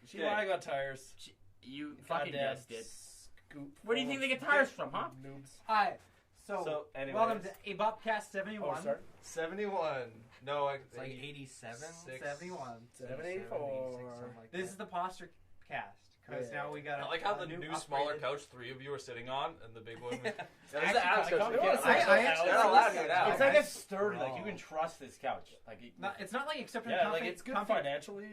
She lying on tires. You fucking guessed it. Scoop. Where do you think they get tires from, huh? Noobs. Hi. So anyways. welcome to Abopcast 71. 71. No, It's like 87? 71. 74. This is the posture cast. Because now we got I like how the new smaller upgraded- couch 3 of you are sitting on, and the big one. They're It's like a sturdy, like you can trust this couch. Like it's not like except for it's good financially.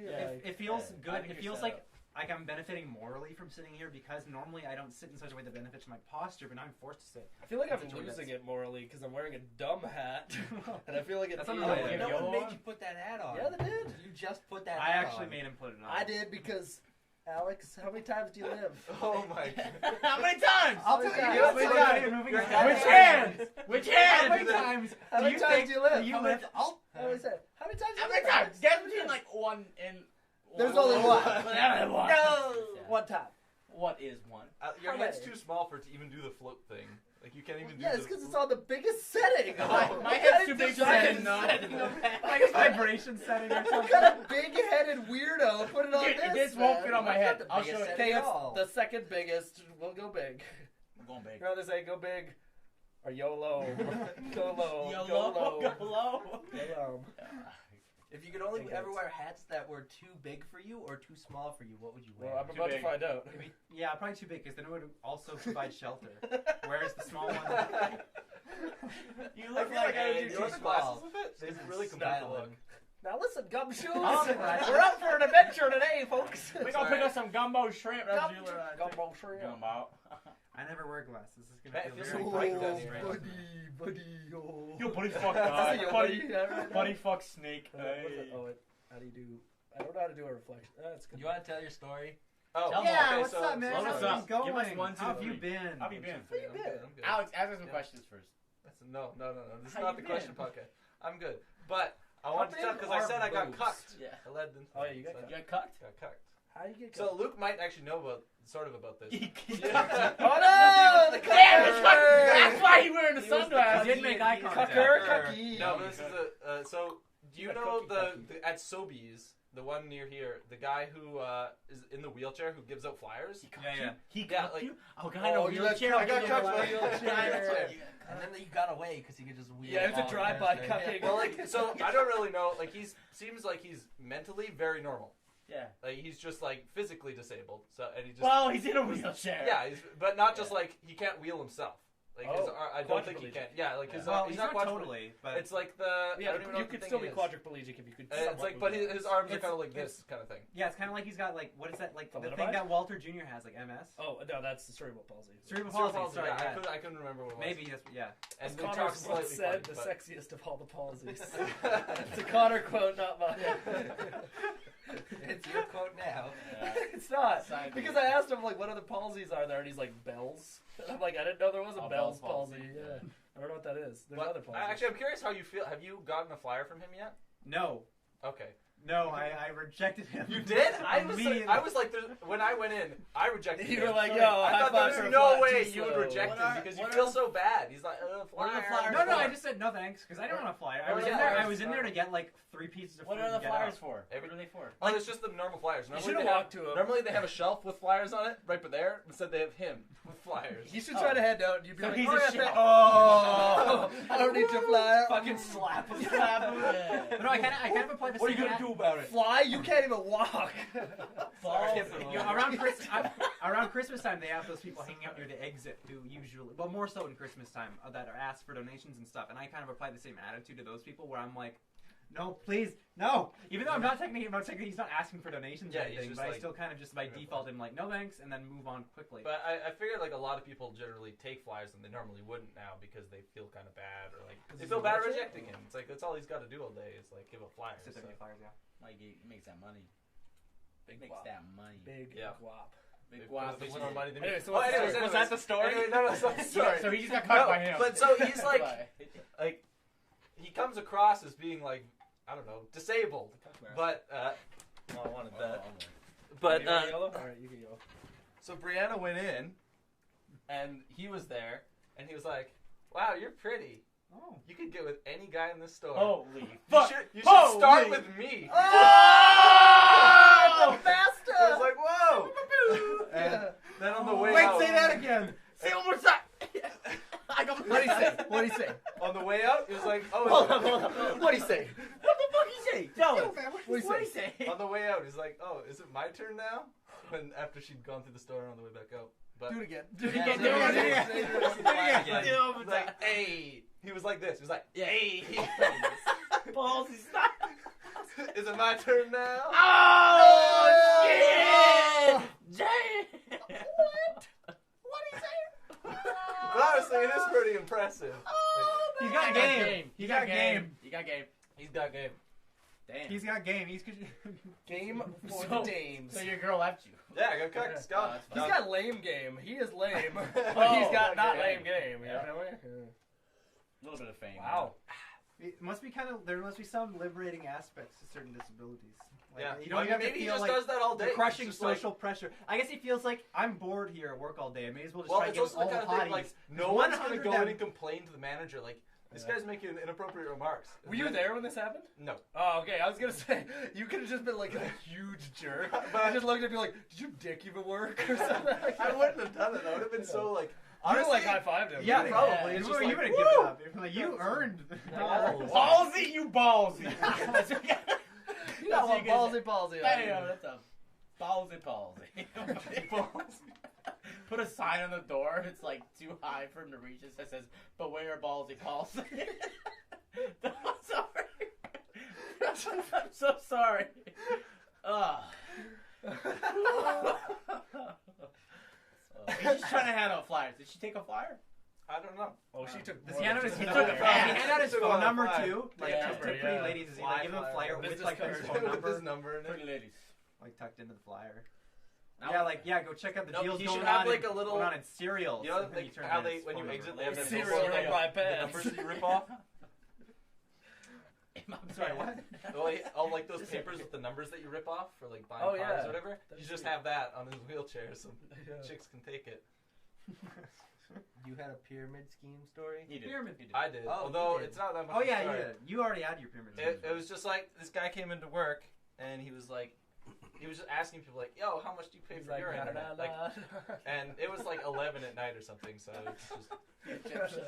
It feels good. I It feels like I'm benefiting morally from sitting here because normally I don't sit in such a way that benefits my posture, but now I'm forced to sit. I feel like I'm losing it morally because I'm wearing a dumb hat, and I feel like it's. No one made you put that hat on. Yeah, they did. You just put that. I hat actually on. made him put it on. I did because. Alex, how many times do you live? Oh my god. How many times? I'll tell you. How many times? Which hand? Which hand? How many times? How many times do you live? You live? How many times? How many times? Guess between like 1 and 1. There's only one. No. One time. What is 1? Your How head's many? too small for it to even do the float thing. Like you can't even do. Yeah, it's because it's on the biggest setting. My head's too big for giant that. Like a vibration setting or What something. kind of big-headed weirdo put it on Dude, this? this won't man? fit on my That's head. not the I'll biggest show it. setting. Okay, All. it's the second biggest. We'll go big. I'm going big. You know they say go big or YOLO. Go low. Go Go low. low. Go low. Go low. If you could only Big ever heads. wear hats that were too big for you or too small for you, what would you wear? Well, I'm Too about to big. find out. Yeah, probably too big because then it would also provide shelter. Whereas the small one. You I look feel like I would a- do You want the small. glasses with it? They This is really complete the styling. look. Now listen, gumshoes. Oh, right. We're out for an adventure today, folks. We gonna pick up some gumbo shrimp. That's usually what I think. Gumbo shrimp. Gumbo. I never wear glasses. This is Hey, gonna it feel feels very so bright down here. buddy, oh. You buddy fuck This guy. is your Buddy, buddy. buddy fuck snake. What is it? Oh, how do you do? I don't know how to do a reflection. That's good. You want to tell your story? Oh, Tell Yeah, okay, what's so, up, man? what's How's up? things going? Give us 1, 2, How have you 3. been? How have you been? How you been? I'm good. Alex, ask us some Yeah. questions first. No. This is How not you the question been? podcast. I'm good. But I wanted to big tell because I are said I got boobs? cucked. Yeah. I led them. Oh, yeah, you got You got cucked? Got cucked. How do you get? So Luke might actually know about this. Oh no! The Damn, it's cucker! That's why he wearing the He was the sunglasses. I did make eye contact. Cucker, cucky. No, but this is a. So do you Yeah, know cookie. the at Sobeys, the one near here, the guy who is in the wheelchair who gives out flyers? Yeah. He Yeah, cucked like- you? Oh, guy in a Oh, you got wheelchair. cucked. I got Give cucked you a by a wheelchair. wheelchair. And then you got away because he could just wheel. Yeah, it's a all drive-by the cucking. Well, like so, I don't really know. Like seems like he's mentally very normal. Yeah. Like he's just like physically disabled. So and he just Well, he's in a wheelchair. yeah, but not just like he can't wheel himself. Like his, Oh, I don't think he quadriplegic. can. Yeah, like his Well, he's he's not quadriplegic. totally, but It's like the Yeah, I don't even know you what the could thing still be is. quadriplegic if you could. It's like, but his arms are kind of like this kind of thing. yeah, it's kind of like he's got like what is that like the Thalidomide? thing that Walter Jr. has like MS. Oh no, that's the cerebral palsy. Cerebral Cerebral palsy. Sorry, yeah, yeah. I couldn't remember what it was. Maybe yes, yeah. And As they Connor talk once slightly said, funny, the but- sexiest of all the palsies. It's a Connor quote, not mine. It's your quote now. It's not. Side Because view. I asked him, like, what other palsies are there? And he's like, Bell's. And I'm like, I didn't know there was a Oh, Bell's Bell's palsy. palsy. Yeah. I don't know what that is. There's But other palsies. actually, I'm curious how you feel. Have you gotten a flyer from him yet? No, Okay. no, I rejected him. You did? Immediately. I was like, when I went in, I rejected You him. were like, Sorry. yo, I high thought five there for was a no flat, way too you would slow. reject What him are- because you what feel are- so bad. He's like, What are the flyer. flyers No, for? I just said no thanks because I don't want a flyer. I Oh, was yeah, in there. flyers I was in are- there to get like 3 pieces of What food are the and get flyers out. for? What are they for? Oh, it's just the normal flyers. You Normally should they have have- walked to him. Normally they have a shelf with flyers on it, right there. Instead they have him with flyers. You should try to head out and you'd be So like, he's oh, a yeah, shit. oh, I don't need your flyer. Fucking slap him. Yeah. But no, I kind of applied the What are same. you gonna do about it? Fly? You can't even walk. Sorry. You know, around Christmas time, they have those people hanging out near the exit who usually, well, more so in Christmas time, that are asked for donations and stuff. And I kind of apply the same attitude to those people where I'm like, no, please, no. Even though I'm not technically he's not asking for donations Yeah, or he's anything, just but I like- still kind of just by default am like, no thanks, and then move on quickly. But I figured like a lot of people generally take flyers and they normally wouldn't now because they feel kind of bad or like they he's feel a bad wheelchair? rejecting him. It's like that's all he's got to do all day is like give a flyer. Sit there and get flyers, yeah. Like he makes that money. Big Makes guap. that money. Big Yeah. guap. Big Guap, guap. way more money than me. Anyway, so Oh, what's the anyways, story? Was that the story? Anyway, no, it's not the story. So he just got caught by him. But so he's like, Bye. like he comes across as being like, I don't know, disabled. But Oh, I wanted that. but You want yellow? All right, you can yellow. so Brianna went in, and he was there, and he was like, "Wow, you're pretty. Oh. You could get with any guy in this store. Holy You fuck. should Holy. start with me." Oh, the bastard! was like, whoa. And Then on the way wait, out, say that again. Say it one more time. I got What do you say? What do you say? on the way out, he was like, oh. Hold on, hold on. What do you say? What the fuck you say? Tell us. What do you say? On the way out, he's like, oh, is it my turn now? When after she'd gone through the store and on the way back out. But Do it again. Do it Yeah, again. do it again. Do it Do it again. again. he's like, hey. He was like this. He was like, hey. Ballsy, stop. Is it my turn now? Oh, shit! Jay! But honestly, it is pretty impressive. He's got game. He got game. You got game. He's got game. Damn. He's got game. He's Game for So- the dames. So your girl left you. Yeah, I got cooked. It's gone. He's got lame game. He is lame, but Oh, he's got not okay. lame game. You Yeah. know what I mean? A little bit of fame. Wow. It must be there must be some liberating aspects to certain disabilities. Like, Yeah. you don't have to maybe he feel just like does that all day. the He's crushing just like- social pressure. I guess he feels like I'm bored here at work all day. I may as well just Well, try it's to get also the all kind the of thing hotties. like no There's one's gonna 100 go that- in and complain to the manager like this guy's making inappropriate remarks. Were you there when this happened? No. Oh, okay. I was gonna say you could have just been like a huge jerk. But- I just looked at me like, "Did your dick even work?" or something. Like I wouldn't have done it. I would have been so like. You would Honestly, like high fived him. Yeah, right? probably. It's It's just you like, would have woo! given up. You're like, you earned. Ballsy, you ballsy. That's what you got. You got one That's what you ballsy. Damn, that's a ballsy palsy. Put a sign on the door. It's like too high for him to reach. It says, "Beware ballsy palsy." I'm sorry. I'm so sorry. He's just trying to hand out flyers. Did she take a flyer? I don't know. Oh, she took. Does more he hand out than his, just took a a flyer. he hand out his Took phone a number flyer. too? Like Yeah, to pretty yeah. ladies, is he like give him a flyer with Business like his card. phone With number, his number in it. Pretty ladies. like tucked into the flyer? Now- Yeah, like go check out the No, deals he going should have, on. like, in- a little- going on in cereals. You know, and then like you turn how in they his when you phone exit, number. they have the Cereal numbers, in my the pants. numbers that you rip off. Sorry, what? All like those papers with the numbers that you rip off for like buying Oh, cars yeah. or whatever. That's You just sweet. have that on his wheelchair so Yeah. chicks can take it. You had a pyramid scheme story? He did. Pyramid. He did. I did, Oh, although you did. it's not that much. Oh of a yeah, story. you already had your pyramid. It was just like this guy came into work and he was just asking people like, "Yo, how much do you pay He's for like, your "Nah, internet?" nah, Like, nah." and it was like 11 at night or something, so it's just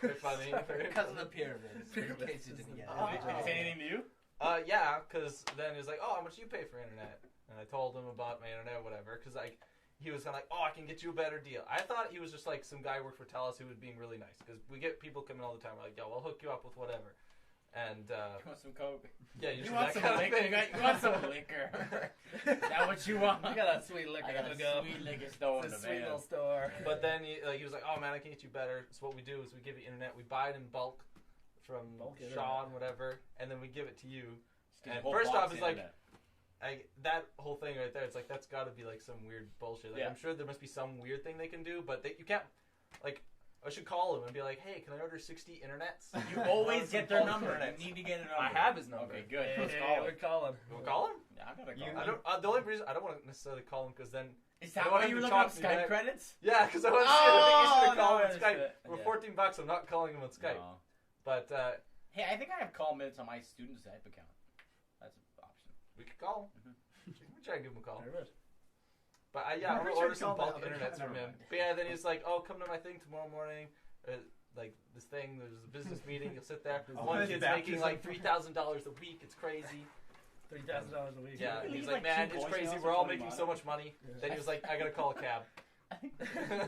very funny. Very Because of funny. the pyramids. In case you didn't get Did he it. say anything to you? Yeah, because then he was like, "Oh, how much do you pay for internet?" And I told him about my internet, or whatever, because like he was kind of like, "Oh, I can get you a better deal." I thought he was just like some guy who worked for TELUS who was being really nice, because we get people coming all the time. We're like, "Yo, I'll hook you up with whatever," and You want some coke? yeah, You usually want that some kind of liquor? thing. You want some liquor? Is that what you want? You got that sweet liquor I got to a go. sweet liquor store in It's the a sweet van. little store. But then he was like, "Oh man, I can get you better." So what we do is we give you internet. We buy it in bulk from Bulk Shaw and whatever, and then we give it to you. Just get And a whole first box off, of it's like- internet. That whole thing right there, it's like that's got to be like some weird bullshit. Like Yeah. I'm sure there must be some weird thing they can do, but you can't. Like I should call him and be like, "Hey, can I order 60 internets?" You always get their Bulk number. internets. You need to get a number. I have his number. Okay, good. Hey, Let's hey, call we it. call him. We'll call him. Yeah, I gotta call You- him. I don't. The only reason I don't want to necessarily call him because then Is I that want why him you were to looking up talk to me Skype back. credits? yeah, because I want to see. I think you should have called him on no, Skype that's for it. $14. I'm not calling him on Skype, No. but Hey, I think I have call minutes on my student Skype account. That's an option. we could call him. We try and give him a call. Very good. But I'm I'm pretty gonna sure order he some called bulk that other internets guy. from Never him. mind. But yeah, then he's like, "Oh, come to my thing tomorrow morning. Like this thing, there's a business meeting. You'll sit there. One His kid's baptism. making like $3,000 a week. It's crazy." $3,000 a week. Yeah, He and he's leaves, like, like, "Man, two it's voicemails crazy. for We're all 20 making bucks." so much money." Then he was like, "I gotta call a cab."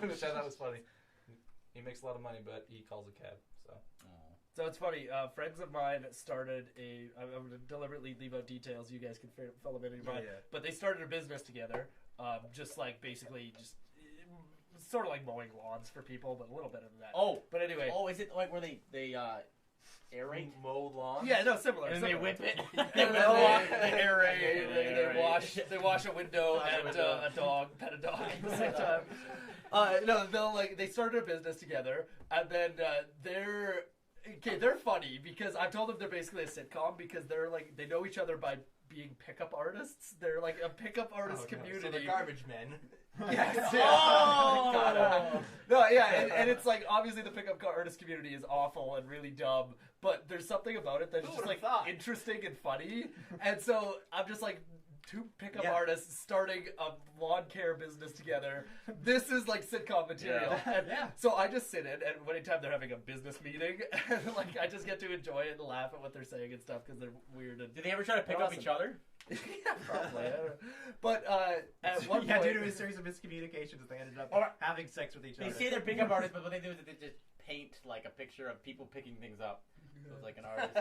Which I thought was funny. He makes a lot of money, but he calls a cab. So So it's funny. Friends of mine started I'm going to deliberately leave out details. You guys can fill them in your mind. But they started a business together. Just like basically just sort of like mowing lawns for people, but a little better than that. Oh, But anyway. oh, is it like where they aerate? mow lawn. Yeah, no, similar. And they similar. whip it. They They aerate, aerate. they wash a window Wash a and window. a dog, pet a dog at the same time. No, they started a business together, and then they're funny because I've told them they're basically a sitcom because they're like they know each other by being pickup artists. They're like a pickup artist Oh, no. community. So the garbage men. Yes. Oh! God. No, yeah, and it's like obviously the pickup artist community is awful and really dumb, but there's something about it that's Who just would've like thought? interesting and funny, and so I'm just like. Two pickup artists starting a lawn care business together. This is like sitcom material. And so I just sit in, and anytime they're having a business meeting, and like I just get to enjoy it and laugh at what they're saying and stuff because they're weird. And Did they ever try to pick up each other? yeah, probably. I don't know. But at one yeah, point, due to a series of miscommunications, they ended up having sex with each They other. say they're pickup artists, but what they do is they just paint like a picture of people picking things up. So it's like an artist.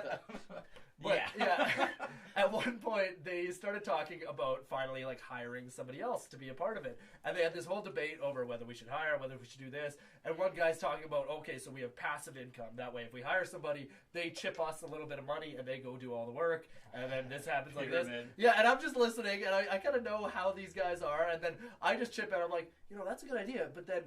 But, at one point, they started talking about finally like hiring somebody else to be a part of it, and they had this whole debate over whether we should hire, whether we should do this. And one guy's talking about, okay, so we have passive income. That way, if we hire somebody, they chip us a little bit of money, and they go do all the work, and then this happens like this. Yeah, and I'm just listening, and I kind of know how these guys are, and then I just chip in. I'm like, that's a good idea, but then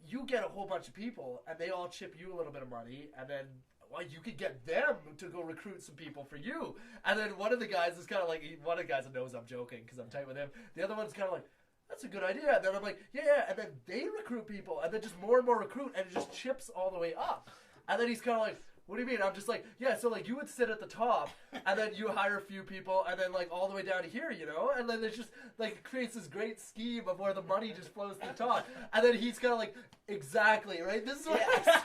you get a whole bunch of people, and they all chip you a little bit of money, and then. Well, you could get them to go recruit some people for you. And then one of the guys is kind of like, one of the guys knows I'm joking because I'm tight with him. The other one's kind of like, that's a good idea. And then I'm like, yeah. And then they recruit people. And then just more and more recruit. And it just chips all the way up. And then he's kind of like, what do you mean? I'm just like, yeah, so like you would sit at the top. And then you hire a few people. And then like all the way down to here, And then there's just like, it creates this great scheme of where the money just flows to the top. And then he's kind of like, exactly, right? This is what I said.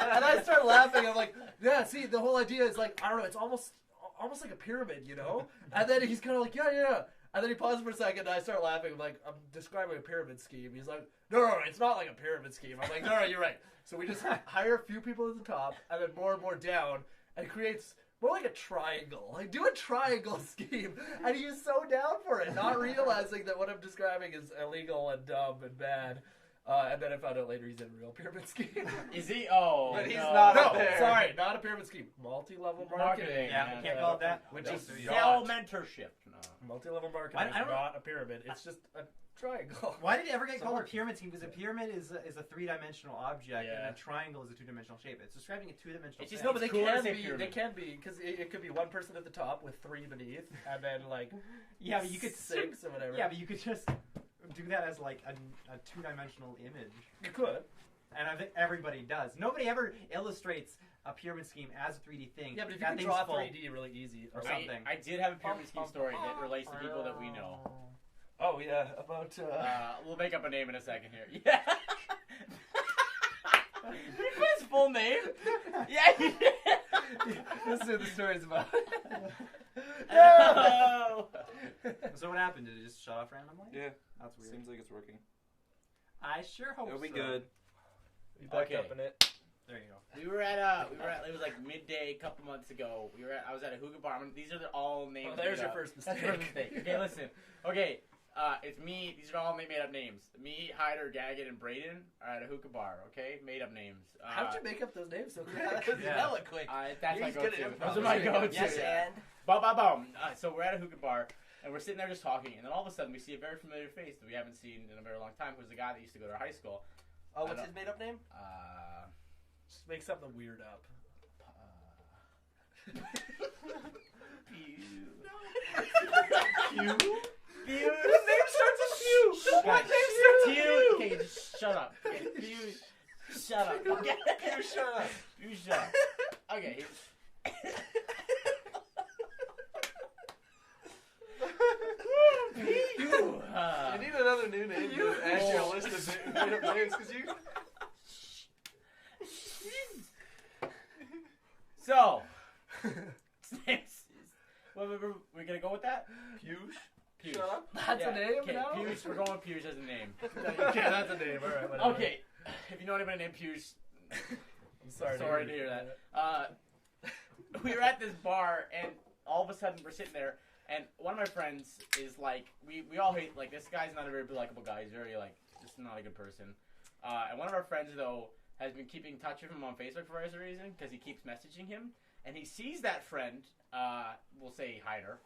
And I start laughing. I'm like, yeah, see, the whole idea is like, I don't know, it's almost like a pyramid, And then he's kind of like, yeah. And then he pauses for a second, and I start laughing. I'm like, I'm describing a pyramid scheme. He's like, no, it's not like a pyramid scheme. I'm like, no, you're right. So we just hire a few people at the top, and then more and more down, and it creates more like a triangle. Like, do a triangle scheme. And he's so down for it, not realizing that what I'm describing is illegal and dumb and bad. And then I found out later he's in a real pyramid scheme. Is he? Oh, but he's no. not No, up there. sorry, not a pyramid scheme. Multi-level marketing. Yeah, we can't call it that. Which It's is sell not. mentorship. No. Multi-level marketing I is don't- not a pyramid. It's just a triangle. Why did it ever get It's called a hard. pyramid scheme? Because a pyramid is a three-dimensional object, Yeah. and a triangle is a two-dimensional shape. It's describing a two-dimensional It's just thing. No, but they It's cool to can say be. pyramid. They can be because it could be one person at the top with three beneath, and then like Yeah, but you could six or whatever. Yeah, but you could just do that as like a two-dimensional image, you could. and I think everybody does. Nobody ever illustrates a pyramid scheme as a 3D thing. Yeah, but if you That can thing's draw full. 3D really easy or Or something. something. I did have a pyramid scheme story that relates to people that we know. Oh yeah, about. We'll make up a name in a second here. Yeah. Did he put his full name? Yeah. He did. This is what the story's about. No. So what happened? Did it just shut off randomly? Yeah, That's weird. seems like it's working. I sure hope It'll be so. good. We backed Okay. up in it. There you go. We were at it was like midday a couple months ago. I was at a hookah bar. These are all names. Oh, there's made your up. first That's mistake. your first mistake. Okay, listen. Okay, it's me. These are all made up names. Me, Hyder, Gaggett, and Braden are at a hookah bar. Okay, made up names. How did you make up those names so quick? Yeah. Hella quick. That's my He's good at go-to. improv. Those are my go-to. Yes, and Boom. So we're at a hookah bar, and we're sitting there just talking, and then all of a sudden we see a very familiar face that we haven't seen in a very long time, who's the guy that used to go to our high school. oh, what's his made-up name? Just make something weird up. Pew. Pew. His name starts with Pew. What name starts with Pew. Pew? Okay, just shut up. Okay, Pew. Shut up. Okay. Pew, shut up. Pew, shut up. Okay. Pew. You need another new name to add to your list of made-up names, because you... So, we're gonna go with that? Push. Pewsh. Shut up. That's a name Okay, now? Pewsh, we're going with Pewsh as a name. Okay, that's a name. All right, whatever. Okay, if you know anybody named Pewsh, I'm sorry. sorry to hear that. We were at this bar, and all of a sudden we're sitting there, and one of my friends is like, we all hate, like, this guy's not a very likable guy. He's very, like, just not a good person. And one of our friends, though, has been keeping in touch with him on Facebook for some reason, because he keeps messaging him, and he sees that friend, we'll say Hyder,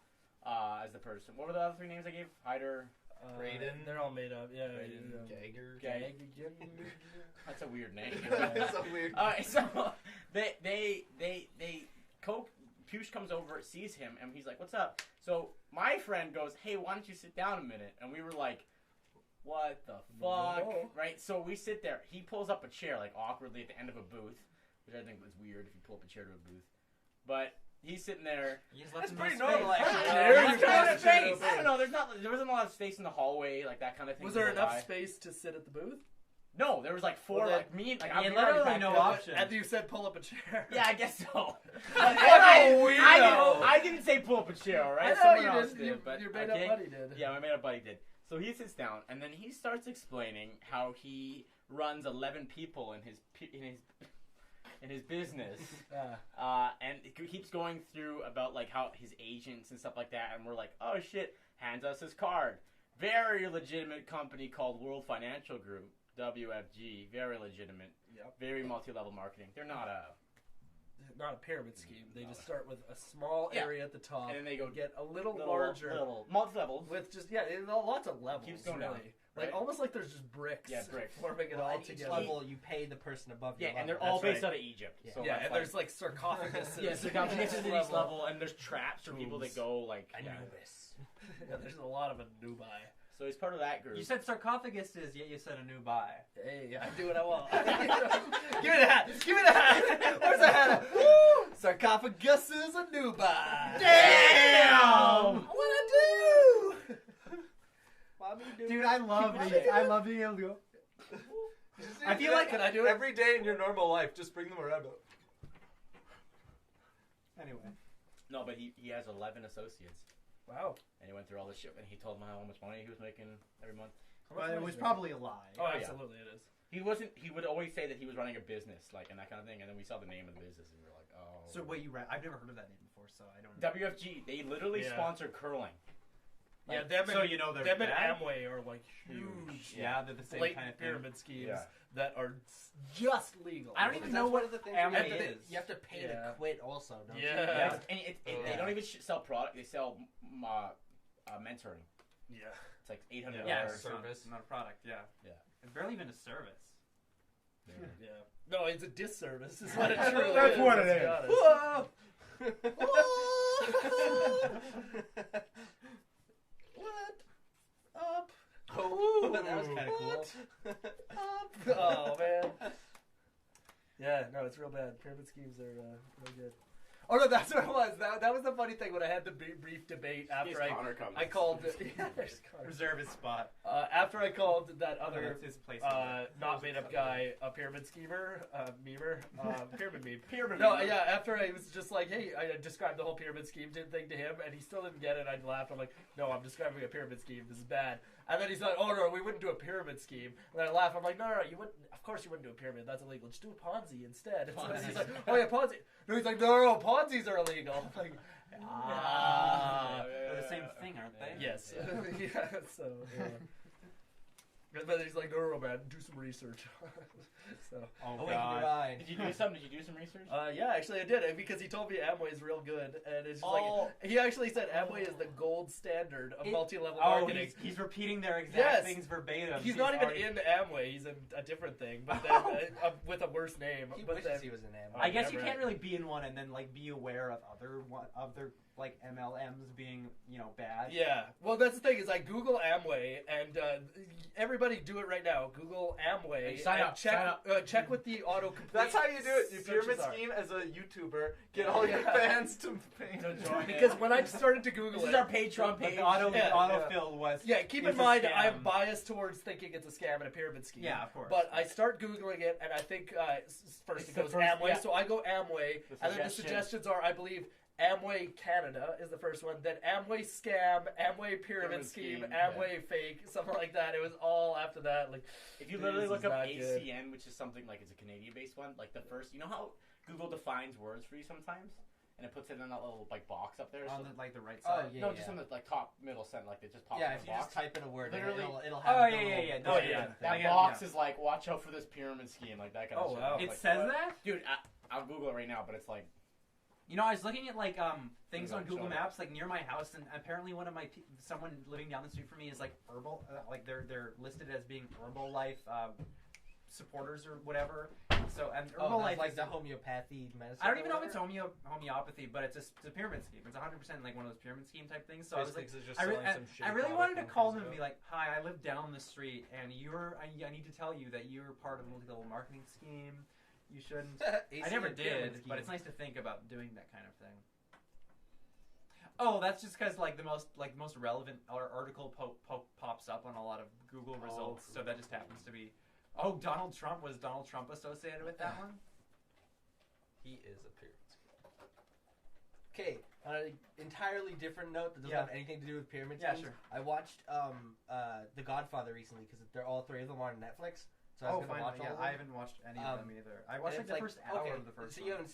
as the person. What were the other three names I gave? Hyder, Braden. They're all made up. Yeah. Gagger. Gag. that's a weird name. That's a weird... So Pewsh comes over, sees him, and he's like, "What's up?" So my friend goes, "Hey, why don't you sit down a minute?" And we were like, what the fuck? No. Right? So we sit there. He pulls up a chair, like, awkwardly at the end of a booth, which I think was weird if you pull up a chair to a booth. But he's sitting there. That's pretty normal, actually. There's kind of Chair. space. I don't know. There wasn't a lot of space in the hallway, like that kind of thing. Was there to go enough by. space to sit at the booth? No, there was like four, Well, then- like me, like Yeah, I'm literally no option. And you said pull up a chair. Yeah, I guess so. What I, a weirdo. I didn't say pull up a chair, all right? I know Someone you else did. did, but Your made okay. up buddy did. Yeah, my made up buddy did. So he sits down, and then he starts explaining how he runs 11 people in his business, and he keeps going through about like how his agents and stuff like that, and we're like, oh shit, hands us his card. Very legitimate company called World Financial Group, WFG, very legitimate, very multi-level marketing. They're not a pyramid scheme. They just start with a small area at the top, and then they go get a little larger, multi-level with just lots of levels. Keeps going really. down. Like Right? almost like there's just bricks. Yeah, bricks. Forming it Well, all at each together. level, you pay the person above you. Yeah, and they're all based out of Egypt. Yeah. So Yeah, that's and there's like sarcophaguses. yeah, sarcophaguses at each level, and there's traps for people that go like. Anubis. Yeah, there's a lot of Anubi. So he's part of that group. You said sarcophaguses, yet you said a new buy. Hey, I do what I want. Give me the hat. Give me the hat. Where's the hat? Woo! Sarcophaguses Anubi. Damn! What I do? Dude, I love being able to go. I feel like, can I do it? Every day in your normal life, just bring them around. Anyway. No, but he has 11 associates, Wow. and he went through all this shit, and he told them how much money he was making every month. But it was probably a lie. Oh, yeah. absolutely it is. He wasn't. He would always say that he was running a business, like, and that kind of thing, and then we saw the name of the business, and we were like, oh. So wait, I've never heard of that name before, so I don't know. WFG, they literally Yeah. sponsor curling. Yeah, Like, them so and, you know they're them and bad? Amway are like huge. Yeah, they're the same blatant kind of thing. pyramid schemes Yeah. that are just legal. I don't even know what the things Amway you have to- is. You have to pay Yeah. to quit also, don't Yeah. you? Yeah, and they Yeah. don't even sell product. They sell mentoring. Yeah. It's like $800. Yeah, Or it's not- service. not a product. Yeah. Yeah. It's barely even a service. Yeah. No, it's a disservice. Is what it truly is. That's what it let's is. be honest. Whoa! What up? Oh, that was kind of cool. Up. Oh man. Yeah, no, it's real bad. Pyramid schemes are real good. Oh no, that's what it was. That was the funny thing when I had the brief debate after I called. Yeah, there's Connor. Reservist spot. After I called that other That's his place. not made up guy a pyramid schemer, memer, pyramid meme. Pyramid No, meme. yeah. After I was just like, hey, I described the whole pyramid scheme thing to him, and he still didn't get it. I laughed. I'm like, no, I'm describing a pyramid scheme. This is bad. And then he's like, oh no, we wouldn't do a pyramid scheme. And then I laugh. I'm like, no, you wouldn't. Of course you wouldn't do a pyramid. That's illegal. Just do a Ponzi instead. And so he's like, oh yeah, Ponzi. No, he's like, no, Ponzi's are illegal. I'm like, They're the same thing, aren't they? yes. Yeah. So. Yeah. But he's like, no, man, do some research. So. Oh, Oh, wait, God. you're right. Did you do some? Did you do some research? Yeah, actually I did because he told me Amway is real good, and it's just Oh. like he actually said Amway is the gold standard of multi-level Oh, marketing. he's repeating their exact Yes. things verbatim. He's not even in Amway; he's in a different thing, but then with a worse name. He but wishes then, he was an animal. I guess you Never. can't really be in one and then like be aware of other like MLMs being bad. yeah, well, that's the thing is I Google Amway, and everybody do it right now. Google Amway Hey, sign and up, check sign up. check with the autocomplete. That's how you do it. You searches pyramid are. scheme as a YouTuber. Get all your fans to pay. To join Because it. when I started to Google This it, is our Patreon But page. the autofill was. yeah, keep It's in a mind scam. I'm biased towards thinking it's a scam and a pyramid scheme. Yeah, of course. But I start Googling it, and I think first It's it the goes first- Amway. yeah. So I go Amway, The and then the suggestions. suggestions are, I believe, Amway Canada is the first one, then Amway Scam, Amway Pyramid Scheme, Scheme, Amway Fake, something like that. It was all after that. Like, If you literally this look is up not good. ACN, which is something like it's a Canadian-based one, like the first, you know how Google defines words for you sometimes, and it puts it in that little like box up there. On So- the, like the right Oh, side. yeah, no, yeah. just on the like top middle center, like it just pops Yeah, in if the you box. just type in a word, Literally- it'll have Oh, the yeah, little yeah, yeah. Oh Yeah, yeah, yeah. that Yeah, box yeah. is like, watch out for this pyramid scheme, like that kind of Oh, shit. wow. It Like, says what? that. Dude, I'll Google it right now, but it's like, You know, I was looking at like things Show on Google it. Maps like near my house, and apparently one of someone living down the street from me is like herbal. Like they're listed as being Herbalife supporters or whatever. So and Oh, Herbalife that's like is the homeopathy medicine. I don't even know if or it's homeopathy, but it's a pyramid scheme. It's 100% like one of those pyramid scheme type things. So Basically, I was like, just I selling some shitty really product wanted to and call things them and be like, "Hi, I live down the street, and I need to tell you that you're part of a multi-level marketing scheme. You shouldn't." I never did, but it's nice to think about doing that kind of thing. Oh, that's just because like the most relevant article pops up on a lot of Google results, so that just happens to be. Oh, Donald Trump, was Donald Trump associated with that one? He is a pyramid scheme. Okay, on an entirely different note that doesn't have anything to do with pyramid Yeah, schemes. sure. I watched The Godfather recently because they're all three of them on Netflix. So I was gonna watch all of them. I haven't watched any of them either. I watched And like it's the first hour of the first so one. you haven't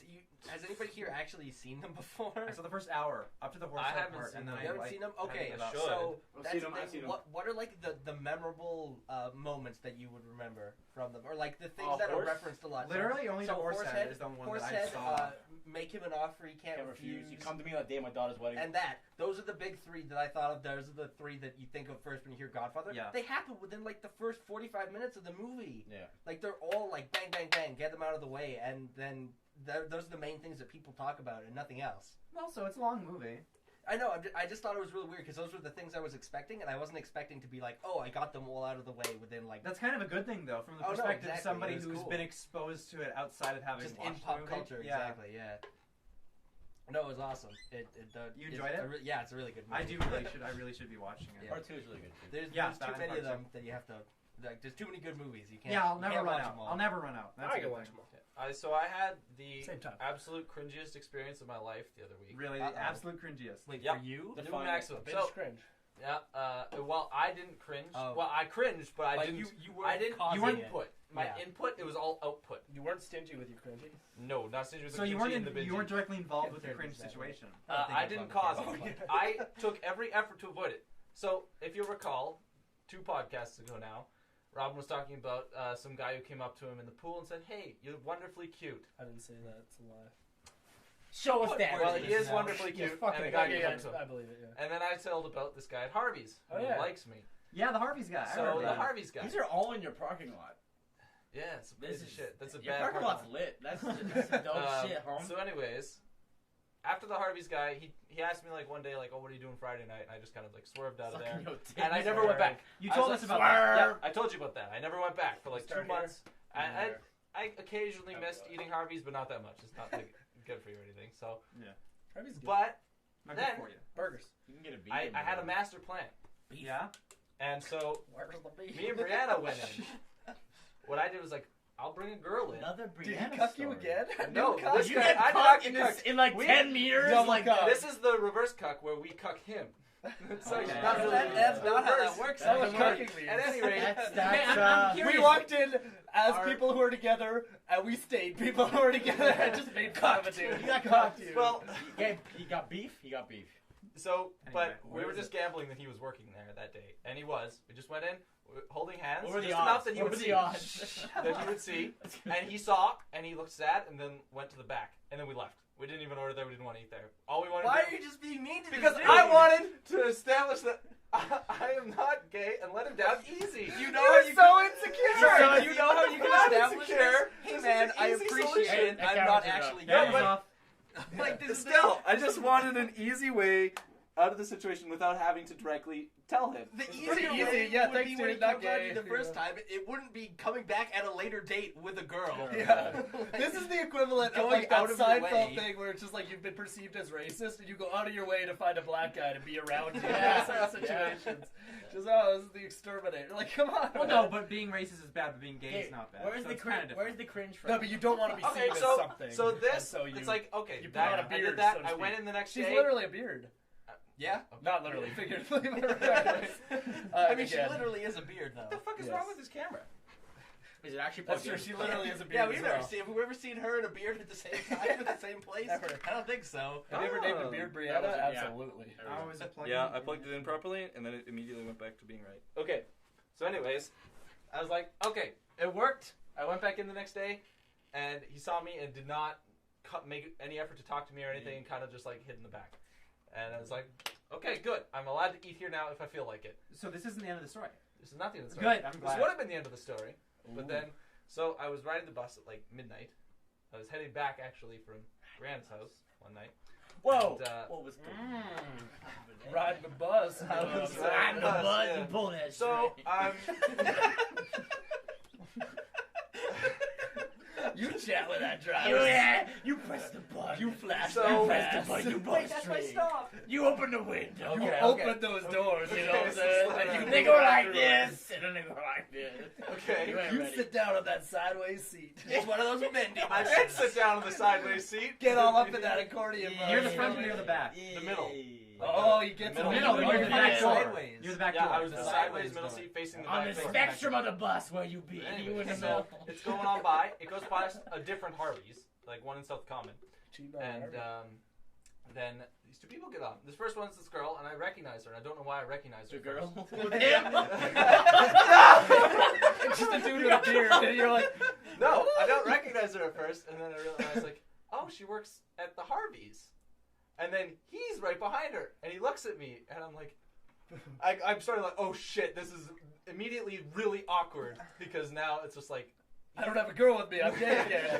has anybody here actually seen them before? I saw the first hour up to the horse I head haven't part, seen and then them. You haven't seen them? Okay, I should. so I've that's seen the them, I've thing. seen them. What are like the memorable moments that you would remember from them, or like the things Oh, that are horse? referenced a lot? Literally only the so horse head Horsehead- is the one Horsehead, that I saw. make him an offer he can't Can't refuse. refuse. You come to me that day of my daughter's wedding. And those are the big three that I thought of. Those are the three that you think of first when you hear Godfather. Yeah. They happen within like the first 45 minutes of the movie. yeah. Like they're all like bang, bang, bang, get them out of the way, and then those are the main things that people talk about and nothing else. Also, it's a long movie. I know. I just thought it was really weird because those were the things I was expecting, and I wasn't expecting to be like, oh, I got them all out of the way within like That's kind of a good thing, though, from the Oh, no, perspective of exactly. somebody It was who's cool. been exposed to it outside of having just watched in the pop movie. culture. Yeah. Exactly. Yeah. No, it was awesome. You enjoyed it? Yeah, it's a really good movie. I really should be watching it. Yeah. Part 2 is really good too. There's Yeah, too that many part of them too. that you have to. Like, there's too many good movies. You can't. Yeah, I'll you never can't run watch out. them all. I'll never run out. That's I a can good watch thing. them all. So I had the Same time. absolute cringiest experience of my life the other week. Really, Uh-oh. the absolute cringiest. Wait, Yep. for you? New Define maximum. Binge So cringe. yeah, well, I didn't cringe. Oh. Well, I cringed, but I Like, didn't. you were I didn't. causing You weren't it. input. My Yeah. input. It was all output. You weren't stingy with your cringing. No, not stingy with So the you cringy weren't and the you weren't binging. directly involved with the Yeah, cringe exactly. situation. I didn't cause Oh, it. yeah. I took every effort to avoid it. So if you recall, 2 podcasts ago now, Robin was talking about some guy who came up to him in the pool and said, "Hey, you're wonderfully cute." I didn't say that. It's a lie. Show us that. Well, Word he is now. wonderfully Yeah, cute, fucking and a guy Yeah, came yeah, up to him. I believe it. Yeah. And then I told about this guy at Harvey's who Oh, yeah. likes me. Yeah, the Harvey's guy. I So remember the that. Harvey's guy. These are all in your parking lot. Yeah, it's This crazy is shit. That's a your bad parking lot's lot. lit. That's dope shit, home. So anyways, after the Harvey's guy, he asked me like one day like, "Oh, what are you doing Friday night?" And I just kind of like swerved out of there. Sucking your dick. And I never went back. You I told was us like, about that. Yeah, I told you about that. I never went back for like 2 Start months. here. I occasionally Oh, missed God. eating Harvey's, but not that much. It's not like good for you or anything. So, Harvey's good. but Not Then- good for you. Burgers. You can get a beef. I had a master plan, Yeah. and so Where's the beef? me and Brianna went in. What I did was like, I'll bring a girl in. Another Did he Brianna cuck story. you again? No, New cuck? this You guy- get I cucked did in, not in like We- 10 meters? Double Like, cuck. This is the reverse cuck where we cuck him. So Okay. it's not really That's not how reverse. that works. That was anymore. cucking me. At any rate, That's, Man, I'm curious. We walked in as Our- people who are together, and we stayed people who are together, and just made fun of a dude. You got Cucked cucked. you. well, He got beef? He got beef. so, Anyway, but we where were is just gambling that he was working there that day, and he was. We just went in, holding hands, What were the just odds? enough that he What would were see. the odds? That he would see, and he saw, and he looked sad, and then went to the back, and then we left. We didn't even order there. We didn't want to eat there. All we wanted Why to are you just being mean to because this dude? I wanted to establish that I am not gay and let him down easy. You know how you so can, insecure. you know how you can Not establish this? insecure. Hey This is man, an I easy appreciate solution. it. That I'm camera's not enough. actually Yeah, gay. but- Like this is Still, I just wanted an easy way out of the situation without having to directly tell him. the pretty easier easy. way Yeah, would thanks, be when dude, he not comes on gay. you the first time. It wouldn't be coming back at a later date with a girl. Yeah. Like, This is the equivalent of Going like that out of your Seinfeld way. thing where it's just like you've been perceived as racist and you go out of your way to find a black guy to be around you Yeah. in certain situations. Just, oh, this is the exterminator. Like, come on. Well, no, but being racist is bad, but being gay Okay, is not bad. Where's So the it's kinda cringe? different. Where's the cringe from? No, but you don't want to be Okay, seen as so something. so this And so you, it's like okay, you put that, on a I beard, did that. so to I speak. went in the next she's day. literally a beard. yeah. Not literally, figuratively. But I mean, she again. literally is a beard, though. What the fuck is Yes. wong with this camera? Is it actually That's plugged true. in? She literally is a beard. Yeah, as we've well. never seen. Have we ever seen her and a beard at the same time at the same place? Never. I don't think so. Have you ever named a beard Brianna? was- yeah. Absolutely. Oh, is it plugged Yeah, in? I plugged it in properly, and then it immediately went back to being right. Okay, so anyways, I was like, okay, it worked. I went back in the next day, and he saw me and did not make any effort to talk to me or anything, and kind of just like hid in the back. And I was like, okay, good. I'm allowed to eat here now if I feel like it. So this isn't the end of the story. This is not the end of the story. Good, I'm This glad. would have been the end of the story, but then, So I was riding the bus at like midnight. I was heading back actually from Grant's house one night. Whoa! And, What was Riding the bus. I was riding the bus yeah. and pull that So You chat with that driver. You press the button. You flash So- that press the fast. button. You Wait, bust that's my straight. stop. You open the window. You Okay, open those doors, you know what I'm Okay, saying? so Like, you They can go back like through this, and then they go like this. Okay. You ain't You ready. sit down on that sideways seat. It's one of those bendy I buses. did sit down on the sideways seat. Get all up in that accordion. You're the bus. front or you're the back? The middle. Oh, you get to The the middle, middle. you're the back door. Sideways. You're the back Yeah, door. I was the The sideways middle door. seat facing the On back the door. spectrum of the bus, where you be? You in Anyway, the so middle. it's going on by. It goes past a different Harvey's, like one in South Common, and then these two people get on. This first one's this girl, and I recognize her. And I don't know why I recognize her. The girl. It's just a dude with a beard, and you're like, No, I don't recognize her at first, and then I realize like, oh, she works at the Harvey's, and then he's right behind her, and he looks at me, and I'm like, I'm sort of like, oh shit, this is immediately really awkward because now it's just like. I don't have a girl with me. I'm gay again.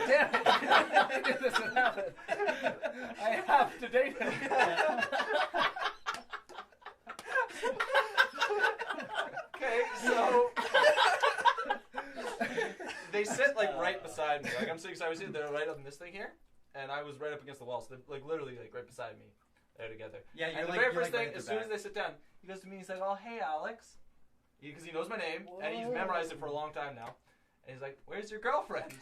Damn it. I knew this would happen. I have to date him. Okay, so they sit like right beside me. Like I'm sitting side by side, they're right up in this thing here, and I was right up against the wall, so they're like literally like right beside me. They're together. Yeah, you're And the like, very you're first like thing, right at as the soon back. as they sit down, he goes to me. He's like, "Oh, hey, Alex," because he knows my name and he's memorized it for a long time now. And he's like, "Where's your girlfriend?"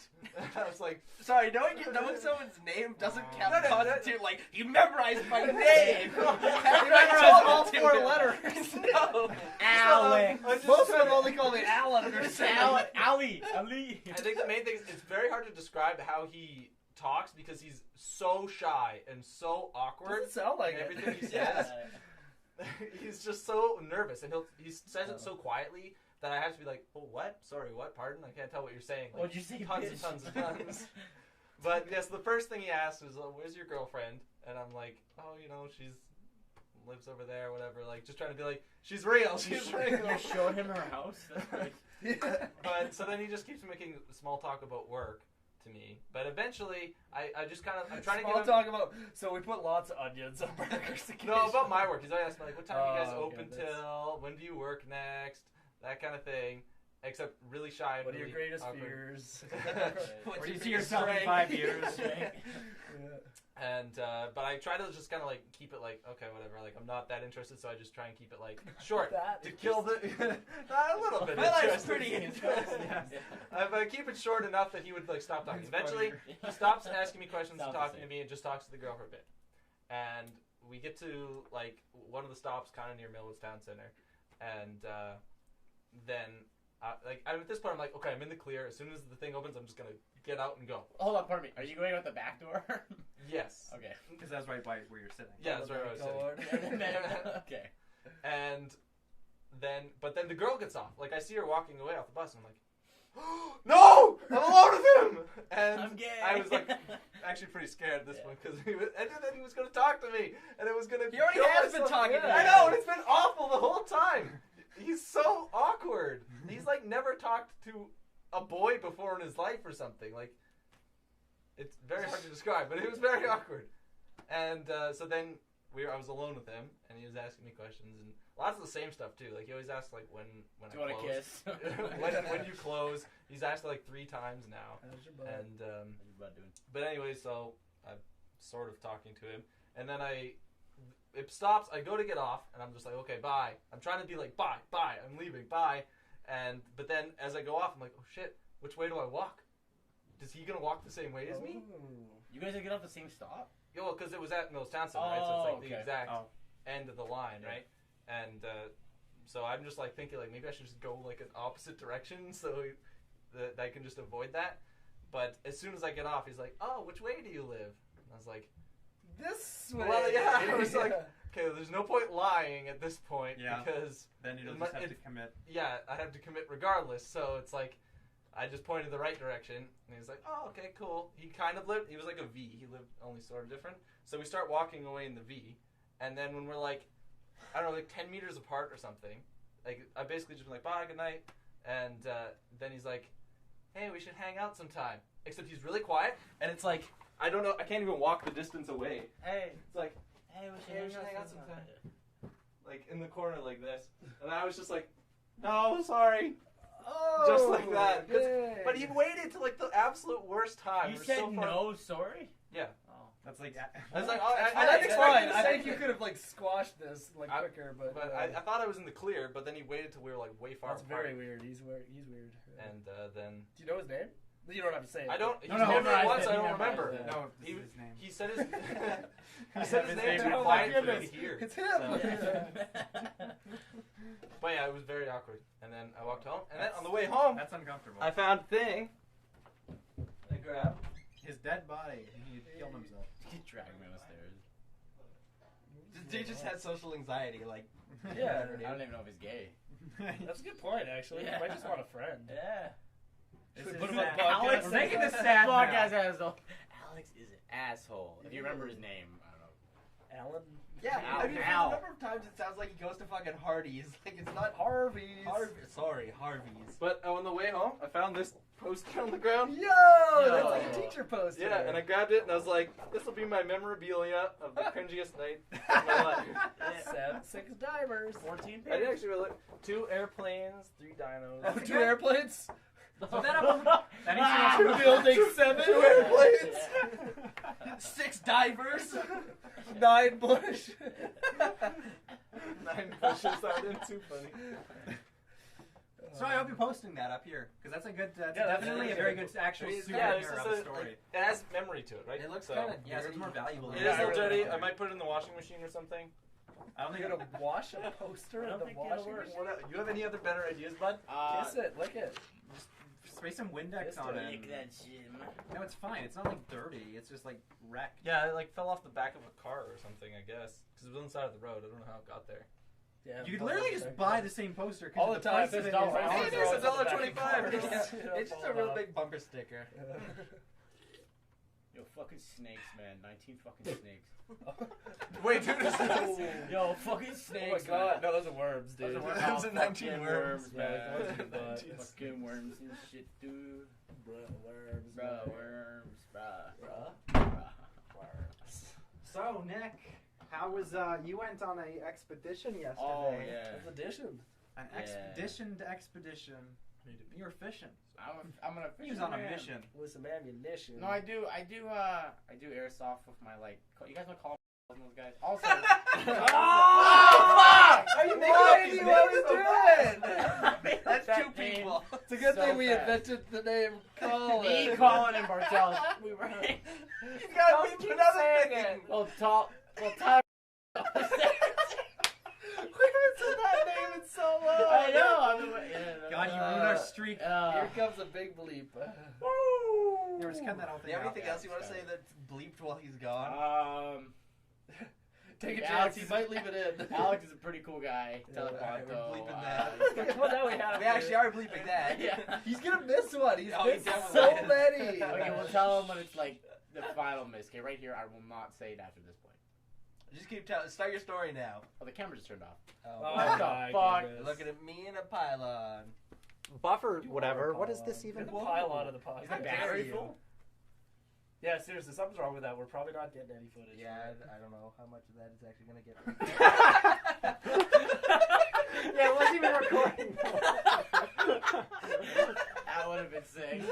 I was like, Sorry, knowing someone's name doesn't count No, no, no. constitute like you memorized my name. You memorized all four letters. No. Alex. I'm just Most of trying them to- only call me Alan or Alan. Ali. I think the main thing is it's very hard to describe how he talks because he's so shy and so awkward. Doesn't sound like in it. everything he says. He's just so nervous, and he says it so quietly that I have to be like, "Oh, what? Sorry, what? Pardon? I can't tell what you're saying." Like, What'd you say, tons bitch? and tons and tons. But yes, the first thing he asks is, "Where's your girlfriend?" And I'm like, "Oh, you know, she's lives over there, whatever." Like, just trying to be like, "She's real. She's real." You showed him her house. That's like, But so then he just keeps making small talk about work to me. But eventually, I just kind of I'm trying to Small give him. talk about. So we put lots of onions on burgers. No, about my work. He's always asking me, like, what time are you guys Oh, open goodness. till? When do you work next? That kind of thing. Except really shy. and What are your really greatest awkward. fears? What's Where do you your see yourself in strength? 5 years? And but I try to just kind of like keep it like okay, whatever. Like I'm not that interested, so I just try and keep it like short That to kill the. Not a little bit. My life's interested. pretty interesting. If I keep it short enough that he would like stop talking. It's Eventually, funnier. he stops asking me questions and Sounds the talking to same. me and just talks to the girl for a bit. And we get to like one of the stops kind of near Millwoods Town Center, and then like I'm at this point I'm like okay I'm in the clear. As soon as the thing opens, I'm just gonna get out and go. hold on, pardon me. Are you going out the back door? Yes. Okay. Because that's right by where you're sitting. Yeah, that's where I was sitting. Okay. And then, but then the girl gets off. Like I see her walking away off the bus, and I'm like, "No, I'm alone with him." And I'm gay. I was like, actually pretty scared at this point because and then he was going to talk to me, and it was going to. He already has been talking to I you. know, and it's been awful the whole time. He's so awkward. He's like never talked to a boy before in his life or something. Like, it's very hard to describe, but it was very awkward. And so then I was alone with him, and he was asking me questions and lots of the same stuff too. Like he always asks like when Do you I want close. to kiss? when you close. He's asked it like 3 times now. And but anyway, so I'm sort of talking to him, and then it stops. I go to get off, and I'm just like, okay, bye. I'm trying to be like, bye, I'm leaving, bye. But then as I go off, I'm like, oh shit, which way do I walk? Is he gonna walk the same way as me? You guys get off the same stop? Yeah, well, because it was at Mills Townsend, right? So it's like the okay. exact Oh. end of the line, right? And so I'm just like thinking like maybe I should just go like an opposite direction so that I can just avoid that. But as soon as I get off, he's like, "Oh, which way do you live?" And I was like, This way. "Well, yeah." I was like, "Okay, there's no point lying at this point Yeah. because Then you'll It just mu- have it- to commit. yeah, I have to commit regardless." So it's like I just pointed the right direction, and he's like, "Oh, okay, cool." He kind of lived. He was like a V. He lived only sort of different. So we start walking away in the V, and then when we're like, I don't know, like 10 meters apart or something, like I basically just been like, bye, good night, and then he's like, hey, we should hang out sometime. Except he's really quiet, and it's like I don't know, I can't even walk the distance away. Hey, It's like, hey, we should hang out sometime. Like in the corner like this, and I was just like, no, sorry. Oh, Just like that. 'Cause- dang. But he waited till like the absolute worst time. You It was said so far- no, sorry. Yeah. Oh. That's like. I was like, oh, I I think didn't it's expect fine. you to I say think you could have like squashed this like quicker, but I thought I was in the clear, but then he waited till we were like way far that's apart. very weird. He's weird. And then Do you know his name? You don't have to say it. I don't. He's No, named no, me I once. did. I don't He remember. memorized it. No, this He- is his name. He said his. He said his name to be Oh my quiet for me goodness. to hear. It's him. But yeah, it was very awkward. And then I walked home, and then on the way home, That's uncomfortable. I found a thing. I grabbed. His dead body. He killed himself. He dragged me on the stairs. This dude just had social anxiety. Like, Yeah. I don't even know if he's gay. That's a good point, actually. Yeah. You might just want a friend. Yeah. Should we This put is him on the sad. podcast? Alex, We're making this sad now. podcast asshole. Alex is an asshole. If you remember his name, I don't know. Alan? yeah. Ow, I mean, ow. the number of times it sounds like he goes to fucking Hardee's. Like, it's not Harvey's. Sorry, Harvey's. But on the way home, I found this poster on the ground. Yo, that's like a teacher poster. Yeah, and I grabbed it and I was like, this will be my memorabilia of the cringiest night of my life. 6 divers. 14 I didn't actually really. 2 airplanes, 3 dinos. Oh, 2 airplanes? So that needs to go 2 buildings, 7 2 airplanes. 6 divers. 9 bush. 9 pushes. That isn't too funny. So I hope you're posting that up here because that's a good. That's Yeah, that's definitely really a very good. good actual Yeah, souvenir it's of just the story. like, it has memory to it, right? It looks So- kind of Yeah, so it's more valuable. It is Yeah, a I little really dirty. like I it. might put it in the washing machine or something. I don't think You're it'll. gonna wash a poster I in don't the think it'll washing work. machine? You have any other better ideas, bud? Kiss it, lick it. Spray some Windex Yes, on Nick, it. Lick that shit, man. No, it's fine. It's not like dirty. It's just like wrecked. Yeah, it like fell off the back of a car or something, I guess. Because it was on the side of the road. I don't know how it got there. Yeah, You could literally just buy the same poster all the time. price of It's it $1. is- Hey, it is $1.25. It's just a real big bumper sticker. Yo, fucking snakes, man. 19 fucking snakes. Wait, dude, this is... Yo, fucking Oh my snakes, god, man. no, those are worms, dude. Those are worms. Those are Oh, 19 fucking worms, Yeah, man. the ones in the butt. Fucking worms and shit, dude. Worms, Bruh, worms, bruh. Bruh. So Nick, how was you went on a expedition yesterday? Oh, yeah. That's addition. An Yeah. expedition. You were fishing. I'm gonna He was on a mission. With some ammunition. No, I do airsoft with my, like, you guys know Call those guys? Also, Oh, fuck! Are you making Why up do these you names always so do fast? it? That's That 2 pain. people. It's a good So thing we fast. invented the name Colin. me, Colin, and Bartels, we were. You gotta Don't be keep another saying thing. it. Well, Tyler. We haven't said that name in so long. I know. I've been waiting. God, you ruined our streak. Here comes a big bleep. You were just cutting that whole Do thing you have out. anything else you want to say that's bleeped while he's gone? Take a Yeah, chance. Alex He is- might leave it in. Alex is a pretty cool guy. Yeah, Teleponto. we're bleeping that. Well, now we have We to. actually are bleeping that. Yeah. He's gonna miss one. He's Oh, he missed definitely so is. many. Okay, we'll tell him when it's like the final miss. Okay, right here, I will not say it after this point. Just keep telling. Start your story now. Oh, the camera just turned off. Oh, What the my fuck? goodness. You're looking at me in a pylon. Buffer, You whatever. are a What is pylon. this even? You're the pylon of the podcast. Is the battery full? Yeah, seriously, something's wrong with that. We're probably not getting any footage. Yeah, I don't know how much of that is actually gonna get. Yeah, it wasn't even recording. That would have been sick.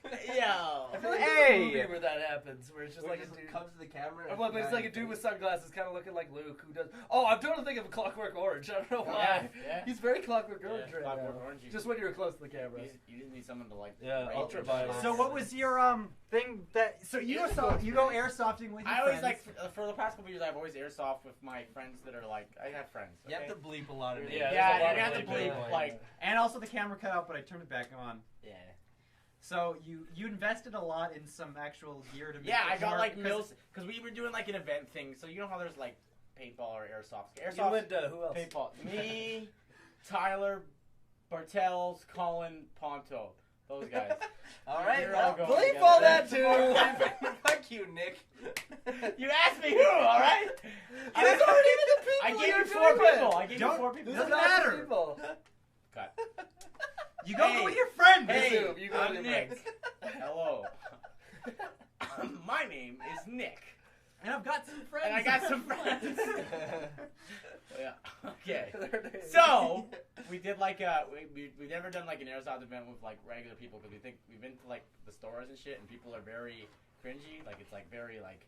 I Yo. feel like Hey! there's a movie where that happens, where it's just Where like it a dude. comes to the camera. and Well, but it's like a dude with sunglasses, kind of looking like Luke, who does. Oh, I'm totally thinking of Clockwork Orange. I don't know why. Yeah. He's very Clockwork Yeah, Orange right Clockwork now. Orange. Just when you're close to the camera. You just need someone to like. Yeah, rate ultraviolet. your So what was your thing that? So you go airsofting with your I always friends. like for the past couple years I've always airsoft with my friends that are like I have friends. You have okay? to bleep a lot of names. Yeah, Yeah, there's a lot you of have to bleeping. bleep, like- And also the camera cut out, but I turned it back on. Yeah. So you invested a lot in some actual gear to make Yeah, it I got more- like because- mills because we were doing like an event thing. So you know how there's like paintball or airsoft. You Airsoft, and who else? paintball. Me, Tyler, Bartels, Colin, Ponto. Those guys. All right, You're well, all going bleep together. all that too. Fuck you, Nick. You asked me who, all right? These aren't even the I people gave you're you 4 doing people. with? I gave you Don't- 4 people. Doesn't Not matter. people. Cut. You go Hey. with your friends. Hey, Zoom, you go I'm with your Nick. friends. Hello. My name is Nick. And I've got some friends. And I got some friends. Yeah. Okay. Their names. So we did like we've never done like an airsoft event with like regular people because we think we've been to like the stores and shit and people are very cringy. Like it's like very like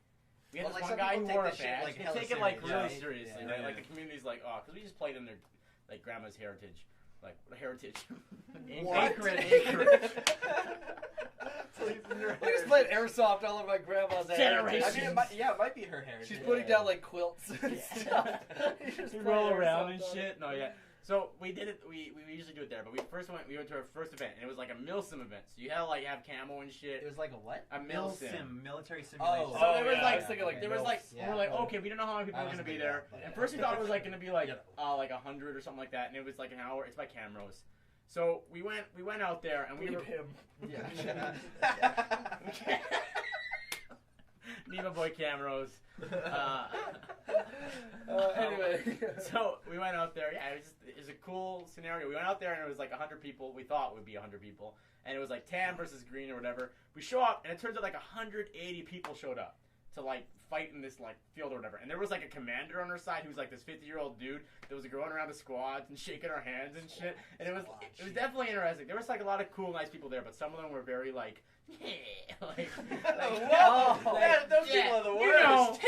we had Well, this like, one some guy people who take wore a this shit, badge. like, They hella take it like serious, really right? seriously, Yeah, right? yeah. Like the community's like, oh, because we just played in their like grandma's heritage, like heritage. What? Acreage. I just played airsoft all over my grandma's Generations. I mean, it might be her heritage. She's putting down like quilts and stuff. You just We play roll around airsoft and on shit. it. No, yeah. So we did it. We usually do it there, but we went to our first event, and it was like a milsim event. So you had to like have camo and It shit. was like a what? A milsim. military simulation. So Oh, there was yeah, like I was thinking like there was like Yeah. we're like okay, we don't know how many people I are gonna wasn't be thinking there. that, but And yeah. first we thought it was like gonna be like 100 or something like that, and it was like an hour. It's by Camrose. So we went out there and we Bleep were him. Yeah. Neva Boy Camrose. Anyway. So we went out there. Yeah, it was a cool scenario. We went out there and it was like 100 people. We thought it would be 100 people, and it was like tan versus green or whatever. We show up and it turns out like 180 people showed up to like fight in this like field or whatever. And there was like a commander on our side who was like this 50-year-old dude that was going around the squads and shaking our hands and shit. And it was definitely interesting. There was like a lot of cool, nice people there, but some of them were very like. Like, Whoa, like, those people are the you know, worst.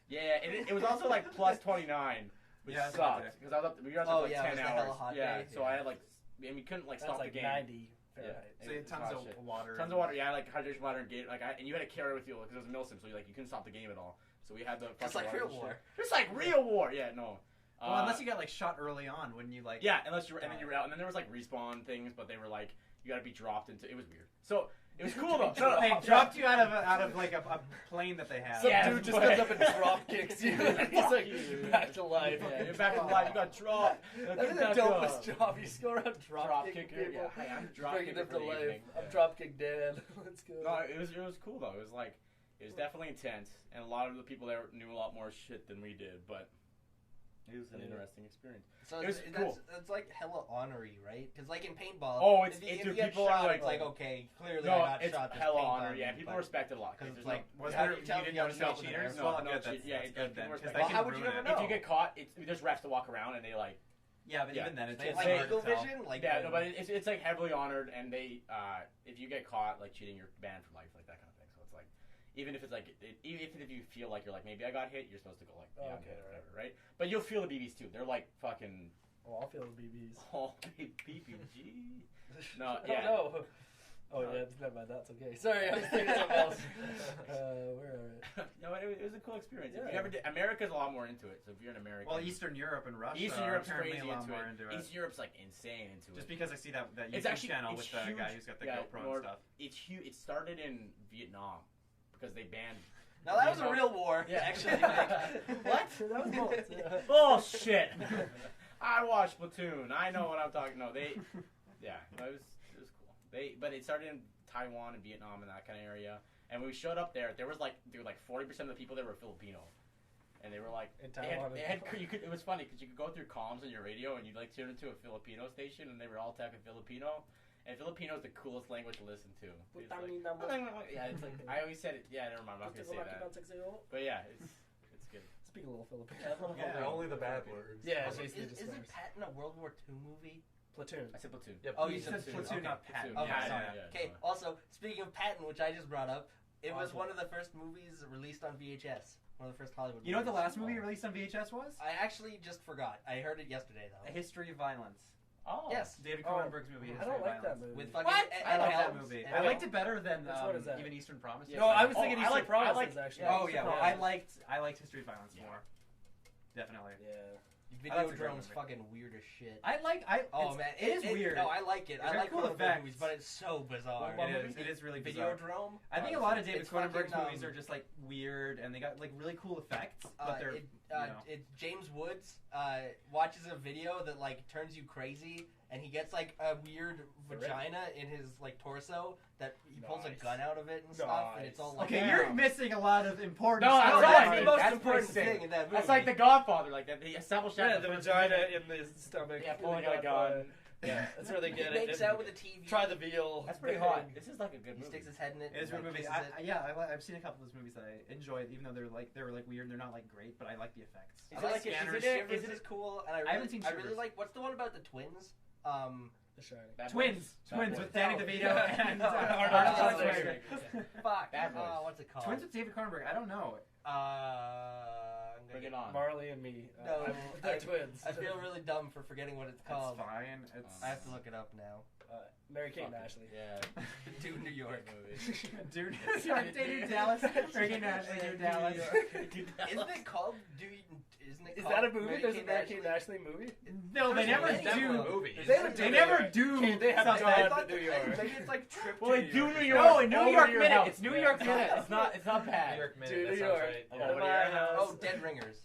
Yeah, it was also like plus 29, which Yeah, that's sucked okay. because I was up. We were up Oh, for like yeah, it 10 was the hella hours. hot Yeah, day. so I had like, and we couldn't like That's stop like the game. 90 Fahrenheit. So you had tons of shit. water. Tons of water. Yeah, like hydration water and gate. And you had to carry with you because it was a milsim, so you couldn't stop the game at all. So we had the Just fucking like water real and shit. war. Just like real war. Yeah, no. Well, unless you got like shot early on when you like. Yeah, unless you were, and then you were out, and then there was like respawn things, but they were like you got to be dropped into. It was weird. So it was cool though. No, They dropped you out of like a plane that they had. Some Yeah, dude just but- comes up and drop kicks you. He's like, you. back to life. Yeah, you're back to life. You got dropped. That's the dopest job. You just go around drop kicking kicker. people. Yeah, hey, I'm drop Bringing kicker them for to the life. evening. I'm Yeah. drop kick Dan. Let's go. No, it was cool though. It was like it was definitely intense, and a lot of the people there knew a lot more shit than we did, but it was an interesting experience. So It was that's, cool. that's like hella honorary, right? Because like in paintball, Oh, it's if dude, you get people shot, are like it's like okay, clearly no, I got it's shot. Just hella paint honor. on Yeah, me, people but- respect it a lot. 'cause There's it's like, was how there- do you tell you me didn't there's notice no any cheaters? cheaters? No, Well, no good, cheat. that's Yeah, good people then, respect 'cause it. they Well, can how would you ruin ever it. know? If you get caught, there's refs to walk around and they like. Yeah, but Yeah. even then, it's They it's like They- hard eagle to tell. vision, like Yeah, no, but it's like heavily honored, and they if you get caught like cheating, you're banned for life, like that kind of thing. So it's like even if it's like even if you feel like you're like maybe I got hit, you're supposed to go like yeah, Okay, okay, whatever, right? But you'll feel the BBs too. They're like fucking Oh, I'll feel the BBs. oh BBG. No, Oh, yeah. no. Oh, No. yeah, never mind. That's okay. Sorry, I was thinking something else. Where are we? No, it was a cool experience. If Yeah. you ever did, America's a lot more into it. So if you're an American, Well, Eastern Europe and Russia Eastern are Europe's apparently crazy a lot into more it. into it. Eastern Europe's like insane into Just it. because I see that It's YouTube actually- channel it's with the guy huge. who's got the Yeah, GoPro more- and stuff. It's huge. It started in Vietnam because they banned. now that was a real war. Yeah. Actually, Nick. What? That was bullets. Yeah. Bullshit. I watched Platoon. I know what I'm talking. No, they. Yeah, no, it was cool. But it started in Taiwan and Vietnam and that kind of area. And when we showed up there, there were like 40% of the people there were Filipino, and they were like In they had, Taiwan. it was funny because you could go through comms on your radio and you'd like tune into a Filipino station and they were all talking Filipino. And Filipino is the coolest language to listen to. It's like, yeah, it's like I always said it. Yeah, never mind. I'm not gonna say that. But yeah, it's good. Speak a little Filipino. Yeah. Only the bad words. Yeah, Also, basically isn't describes. Patton a World War II movie? Platoon. I said Platoon. Yep. Oh, you He said said Platoon. Platoon, not Patton. Platoon. Okay, Yeah, sorry. yeah, Okay. Also, speaking of Patton, which I just brought up, it was Awesome. one of the first movies released on VHS. One of the first Hollywood. You know what the movies. last movie released on VHS was? I actually just forgot. I heard it yesterday A though. History of Violence. Oh. Yes. David Oh, Cronenberg's movie. I History don't of like that Violence. movie. With fucking What? Ed I like that Helms movie. and- I liked it better than Which one is that? even Eastern Promises. No, I was Oh, thinking I Eastern like- I Promises, like- actually. yeah, Oh yeah, well, Promises. I liked History of Violence Yeah. more. Definitely. Yeah. Video That's a great Drone's movie. fucking weird as shit. Oh man, it is weird. No, I like it. It's I got like cool horror effects. movies, but it's so bizarre. What It movie? is really bizarre. Videodrome. I think a lot of David It's Cronenberg's fucking, movies are just like weird, and they got like really cool effects, but they're James Woods watches a video that like turns you crazy, and he gets like a weird vagina in his like torso that he pulls a gun out of it and stuff, and it's all like. Okay, you're missing a lot of important. No, stuff. That's the most That's important pretty thing in that movie. That's like The Godfather, like that. He established that. the vagina in the stomach. Yeah, pulling out a gun. Yeah, that's where they get he it. makes out with a TV. Try the veal. That's pretty hot. This is like a good He movie. sticks his head in it. It is a and, good movie. kisses it. I've seen a couple of those movies that I enjoyed, even though they were weird. They're not like great, but I like the effects. I Is it like like a- Scanners. is it- Shivers is it- is cool, and I haven't seen I really Shivers. like. What's the one about the twins? The Shining. Bad Twins Boys. with Danny DeVito Yeah. and Arnold Arnold Schwarzenegger. Schwarzenegger. Fuck. Bad Boys. What's it called? Twins with David Cronenberg. I don't know. I'm Bring gonna it on. Marley and me. No, They're twins. I feel really dumb for forgetting what it's called. It's fine. I have to look it up now. Mary-Kate and Ashley. Yeah. Do New York. Dude, sorry, dating Dallas. Freaking Ashley, dude, Dallas. Isn't it called? Isn't it Is called that a movie? There's a Mary-Kate Mary-Kate and Ashley movie? No, they There's never many do. movies. They never do. Okay, they have something. done I thought New York. maybe it's like Trip Well, to they do New York. No, in New Over York to your Minute. house. It's New York Minute. It's not New bad. York Minute. New That sounds York. right. Over my to your house. Oh, Dead Ringers.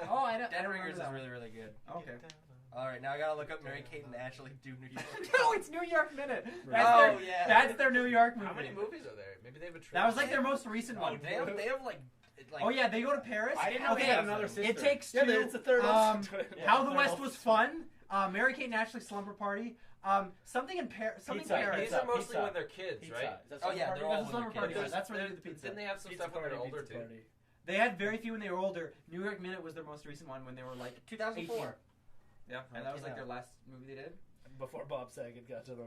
Oh, I don't. Dead I don't Ringers is remember really, really good. that. Okay. All right, now I gotta look up Mary-Kate and Ashley Do New York. No, it's New York Minute. Oh, yeah. That's their New York movie. How many movies are there? Maybe they have a trip. That was like their most recent Oh, one. they have like. Oh yeah, they go to Paris. I didn't know okay, they had another sister. It takes Yeah, two. it's a third How the West Was Fun. Mary-Kate and Ashley Slumber Party. Something in Paris. Something Pizza. Paris. These are mostly Pizza. when they're kids, right? Oh, yeah, they're all That's a slumber when party. they're kids. That's where they do the pizza. Didn't they have some stuff when they were older too? They had very few when they were older. New York Minute was their most recent one when they were like 2004. 18. Yeah, and that was like Yeah. their last movie they did. Before Bob Saget got to the.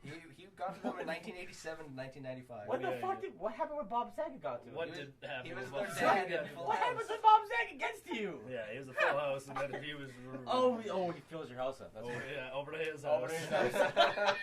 He got to them in 1987 to 1995. What the Yeah, fuck? yeah. What happened when Bob Saget got to? What He was- did happen? he was with their Bob dad Saget? in Full What House. happens when Bob Saget gets to you? Yeah, he was a full house, and then he was. He fills your house up. That's Oh, right. yeah, over to his Over house. to his house.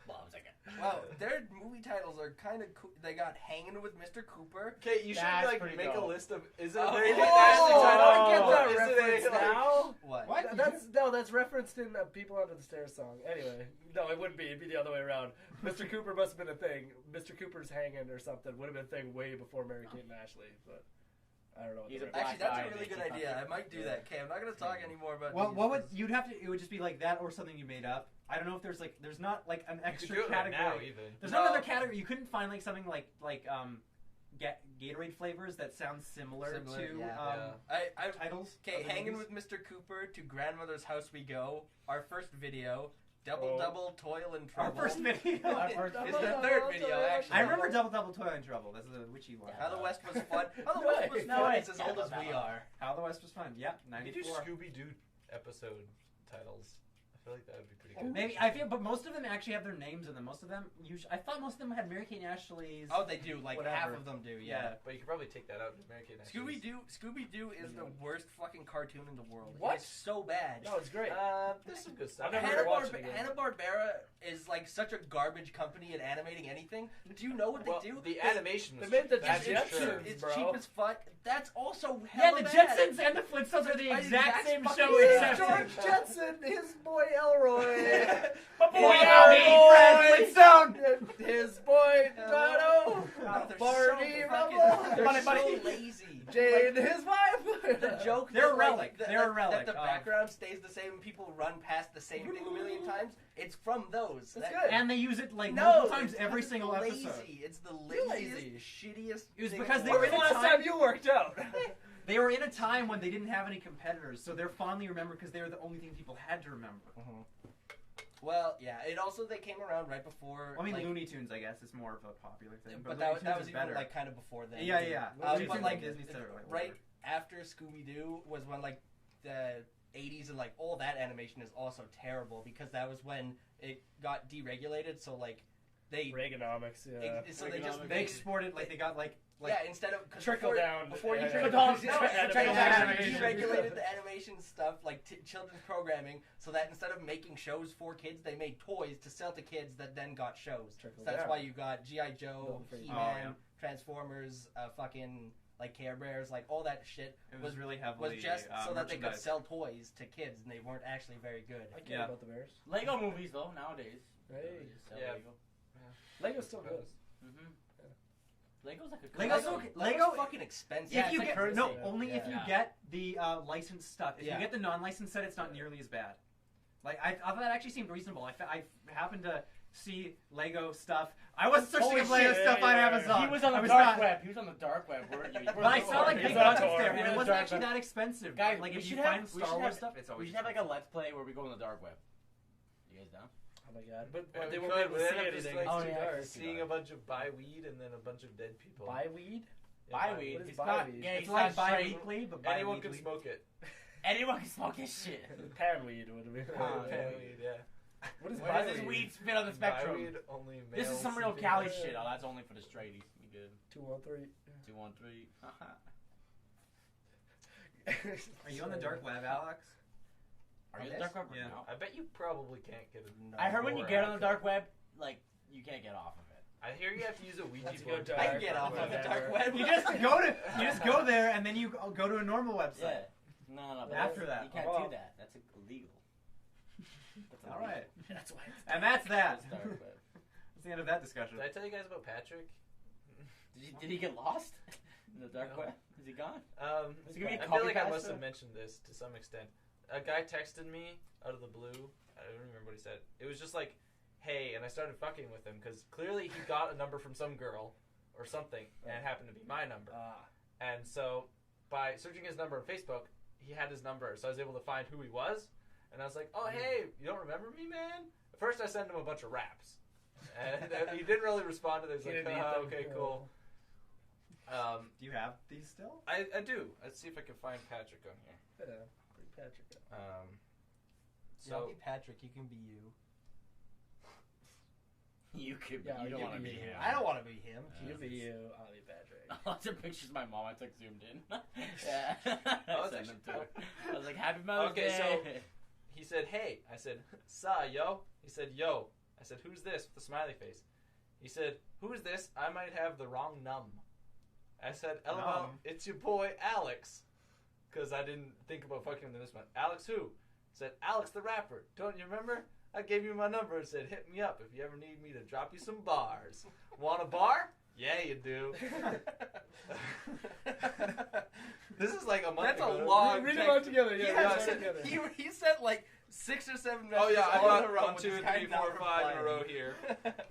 Bob Saget. Wow, their movie titles are kind of cool. They got Hanging with Mr. Cooper. Okay, you should That's like pretty make a dope. list of. Is it Oh, a very oh, I get that Is it reference a, like, now. What? That's referenced in People Under the Stairs song. Anyway, no, it wouldn't be. It'd be the other way around. Mr. Cooper must have been a thing. Mr. Cooper's hanging or something would have been a thing way before Mary-Kate and Ashley, but I don't know. What He's the a reference- Actually, that's Black a guy, really good Nicky idea. Tucker. I might do that. Okay, I'm not gonna talk anymore about. Well, these what would because- you'd have to? It would just be like that or something you made up. I don't know if there's not like an You could extra do it right category. now, even. There's No. not another category. You couldn't find like something like Gatorade flavors that sound similar to yeah. I titles. Okay, of the Hanging movies. with Mr. Cooper, To Grandmother's House We Go, our first video, Double Oh. Double Toil and Our Trouble. first video. Our first It's the third video, actually. I remember Double Double Toil and Trouble. That's the witchy one. How the West Was Fun. How the No West way. Was No Fun way. is as old as we are. How the West Was Fun. Yep, You do 94. Scooby Doo episode titles. I feel like that would be pretty good. Maybe I feel, but most of them actually have their names in them. Most of them, I thought most of them had Mary-Kate and Ashley's. Oh, they do. Like Whatever. half of them do. Yeah. But you could probably take that out. American Scooby Doo is the worst fucking cartoon in the world. What? It's so bad. No, it's great. There's some good stuff. I've never watched it again. Hanna-Barbera is like such a garbage company at animating anything. Do you know what Well, they do? the animation was They made the that's for Jetsons. sure. It's bro. cheap as fuck. That's also yeah, hella the bad. Jetsons and the Flintstones are the Are the exact exact same fucking show, same. except George Jetson, his boy Elroy. my boy Elroy. Fred Flintstone. His boy Dono. They're Barney so Rubble. fucking, they're Bunny, so bunny. lazy. Jane, his wife. The joke They're that, a relic. That, They're a that- relic that the of- background stays the same and people run past the same thing a million times. It's from those. That's That- good. And they use it like No, multiple times it's every because single it's episode. lazy. It's the You're laziest, lazy. shittiest. It was thing because in they the were When's in the a last time- time you worked out? They were in a time when they didn't have any competitors, so they're fondly remembered because they were the only thing people had to remember. Well, yeah. It also they came around right before. I mean, like, Looney Tunes, I guess, is more of a popular thing. but Looney that Tunes was is even better. like kind of before then. Yeah, yeah. Looney But Tunes like and Disney started like right later. after Scooby Doo was when like the 80s and like all that animation is also terrible because that was when it got deregulated. So like they Reaganomics, yeah. so they just They made, exported like they got like yeah instead of 'cause Trickle before, down. before you Yeah. trickle down, no, trickle they down actually animation. deregulated the animation stuff like children's programming so that instead of making shows for kids they made toys to sell to kids that then got shows. Trickle So that's down. why you got G.I. Joe, Golden Freddy. He-Man, Oh, yeah. Transformers, fucking like Care Bears, like all that shit it was really was heavily just so that they could merchandised. sell toys to kids and they weren't actually very good. I care Yeah. about the Bears. Lego movies though nowadays. Hey. Just sell Yeah. Lego. Lego's still good. Mm-hmm. Lego's like a Lego's currency. okay. Lego fucking expensive. Yeah, if you it's a get currency. no, only if you Yeah. get the licensed stuff. If Yeah. you get the non-licensed set, it's not nearly as bad. Like I thought that actually seemed reasonable. I happened to see Lego stuff. I wasn't searching Holy up Lego shit, stuff on yeah. Amazon. He was on I the was dark not. web. He was on the dark web, weren't you? But I saw like He's big on nuggets Tor. there, He's and on it the wasn't dark actually web. that expensive. Guys, like we if you should find have- we Star should Wars have- stuff, it's always We should have like a let's play where we go on the dark web. You guys down? Oh my god! But Yeah, they we won't be could, able but to then see I'm just, anything. like, It's oh, too yeah, dark. Seeing a bunch of buy weed and then a bunch of dead people. Buy weed? Yeah, Buy buy weed. What is It's buy not weed? gay. It's It's like not straight. bi-weekly, but Anyone can bi-weekly. smoke it. Anyone can smoke this shit. Pan weed would be. Pan Buy weed, yeah. What is Where buy does this weed? weed fit on the spectrum? Buy weed, only This is males some real and Cali females. shit. Oh, that's only for the straighties. You good? 213. 213. Are you on the dark web, Alex? Are you On on the dark this? web? Yeah. No. I bet you probably can't get it. I heard when you Or get on the hack it. dark web, like, you can't get off of it. I hear you have to use a Ouija That's a board. good to I dark can get off web. of the Whatever. dark web. You just go there, and then you go to a normal website. Yeah. No, but After that's- that. You can't Oh. do that. That's illegal. That's All right, That's why. It's and that's that. That's dark web. That's the end of that discussion. Did I tell you guys about Patrick? Did he get lost in the dark No. web? Is he gone? Is it gonna be a I feel copy like I pasta? must have mentioned this to some extent. A guy texted me out of the blue. I don't remember what he said. It was just like, "Hey," and I started fucking with him because clearly he got a number from some girl or something, and it happened to be my number. And so by searching his number on Facebook, he had his number, so I was able to find who he was. And I was like, "Oh, hey, you don't remember me, man?" At first, I sent him a bunch of raps, and he didn't really respond to this. He Like, didn't eat them. okay, cool. Do you have these still? I do. Let's see if I can find Patrick on here. Yeah, bring Patrick up. So I'll So be Patrick. You can be you. You could be. Yeah, You don't you want to be be him. him. I don't want to be him. You Jesus. be you, I'll be Patrick. Lots of pictures of my mom I took zoomed in. Yeah. Oh, I that's sent them to actually her. I was like, Happy Mother's Okay, Day. so- he said, "Hey." I said, "Sa, yo." He said, "Yo." I said, "Who's this?" with a smiley face. He said, "Who's this? I might have the wrong num." I said, "LOL, Num? it's your boy Alex." Because I didn't think about fucking with this one. "Alex who?" I said, "Alex the rapper. Don't you remember? I gave you my number and said, hit me up if you ever need me to drop you some bars. Want a bar? Yeah, you do." This is like a month That's a ago. long Read text. them all together. Yeah, He, read had- them all said- together. he sent like 6 or 7 Oh messages yeah, I all in got a row 1, with 2, this guy 3, not 4, 5 in a row replying. here.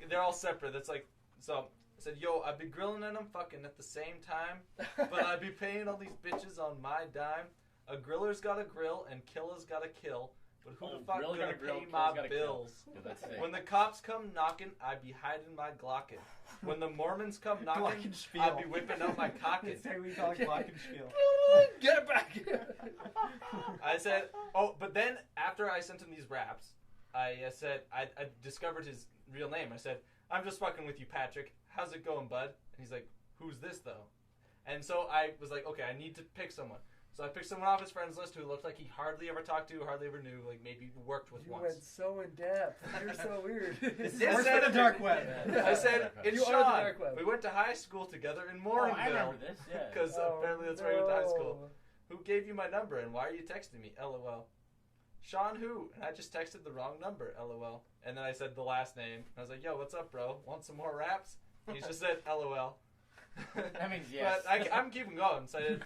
They're all separate. That's like, so I said, "Yo, I'd be grilling and I'm fucking at the same time, but I'd be paying all these bitches on my dime. A griller's got a grill and killer's got a kill, but who Oh, the fuck griller's gonna got a grill, pay killer's my got a kill. bills? Yeah, that's sick. When the cops come knocking, I'd be hiding my Glockin'. When the Mormons come knocking, Glockenspiel. I'd be whipping out my cockin'." It's we call it Glockenspiel. Get it back here. I said, "Oh," but then after I sent him these raps, I said I discovered his real name. I said, "I'm just fucking with you, Patrick. How's it going, bud?" And he's like, "Who's this though?" And so I was like, "Okay, I need to pick someone." So I picked someone off his friends list who looked like he hardly ever talked to, hardly ever knew, like maybe worked with You once. went so in depth. You're so weird. This This works said- for the dark web. Yeah. I said, "It's You are the Sean. dark web. We went to high school together in Oh, Morinville." I remember this, yeah. Because Oh, apparently that's where I went to high school. no. "Who gave you my number and why are you texting me? LOL. Sean who?" And I just texted the wrong number. LOL. And then I said the last name. And I was like, "Yo, what's up, bro? Want some more raps?" And he just said LOL. That means yes. But I'm keeping going. So I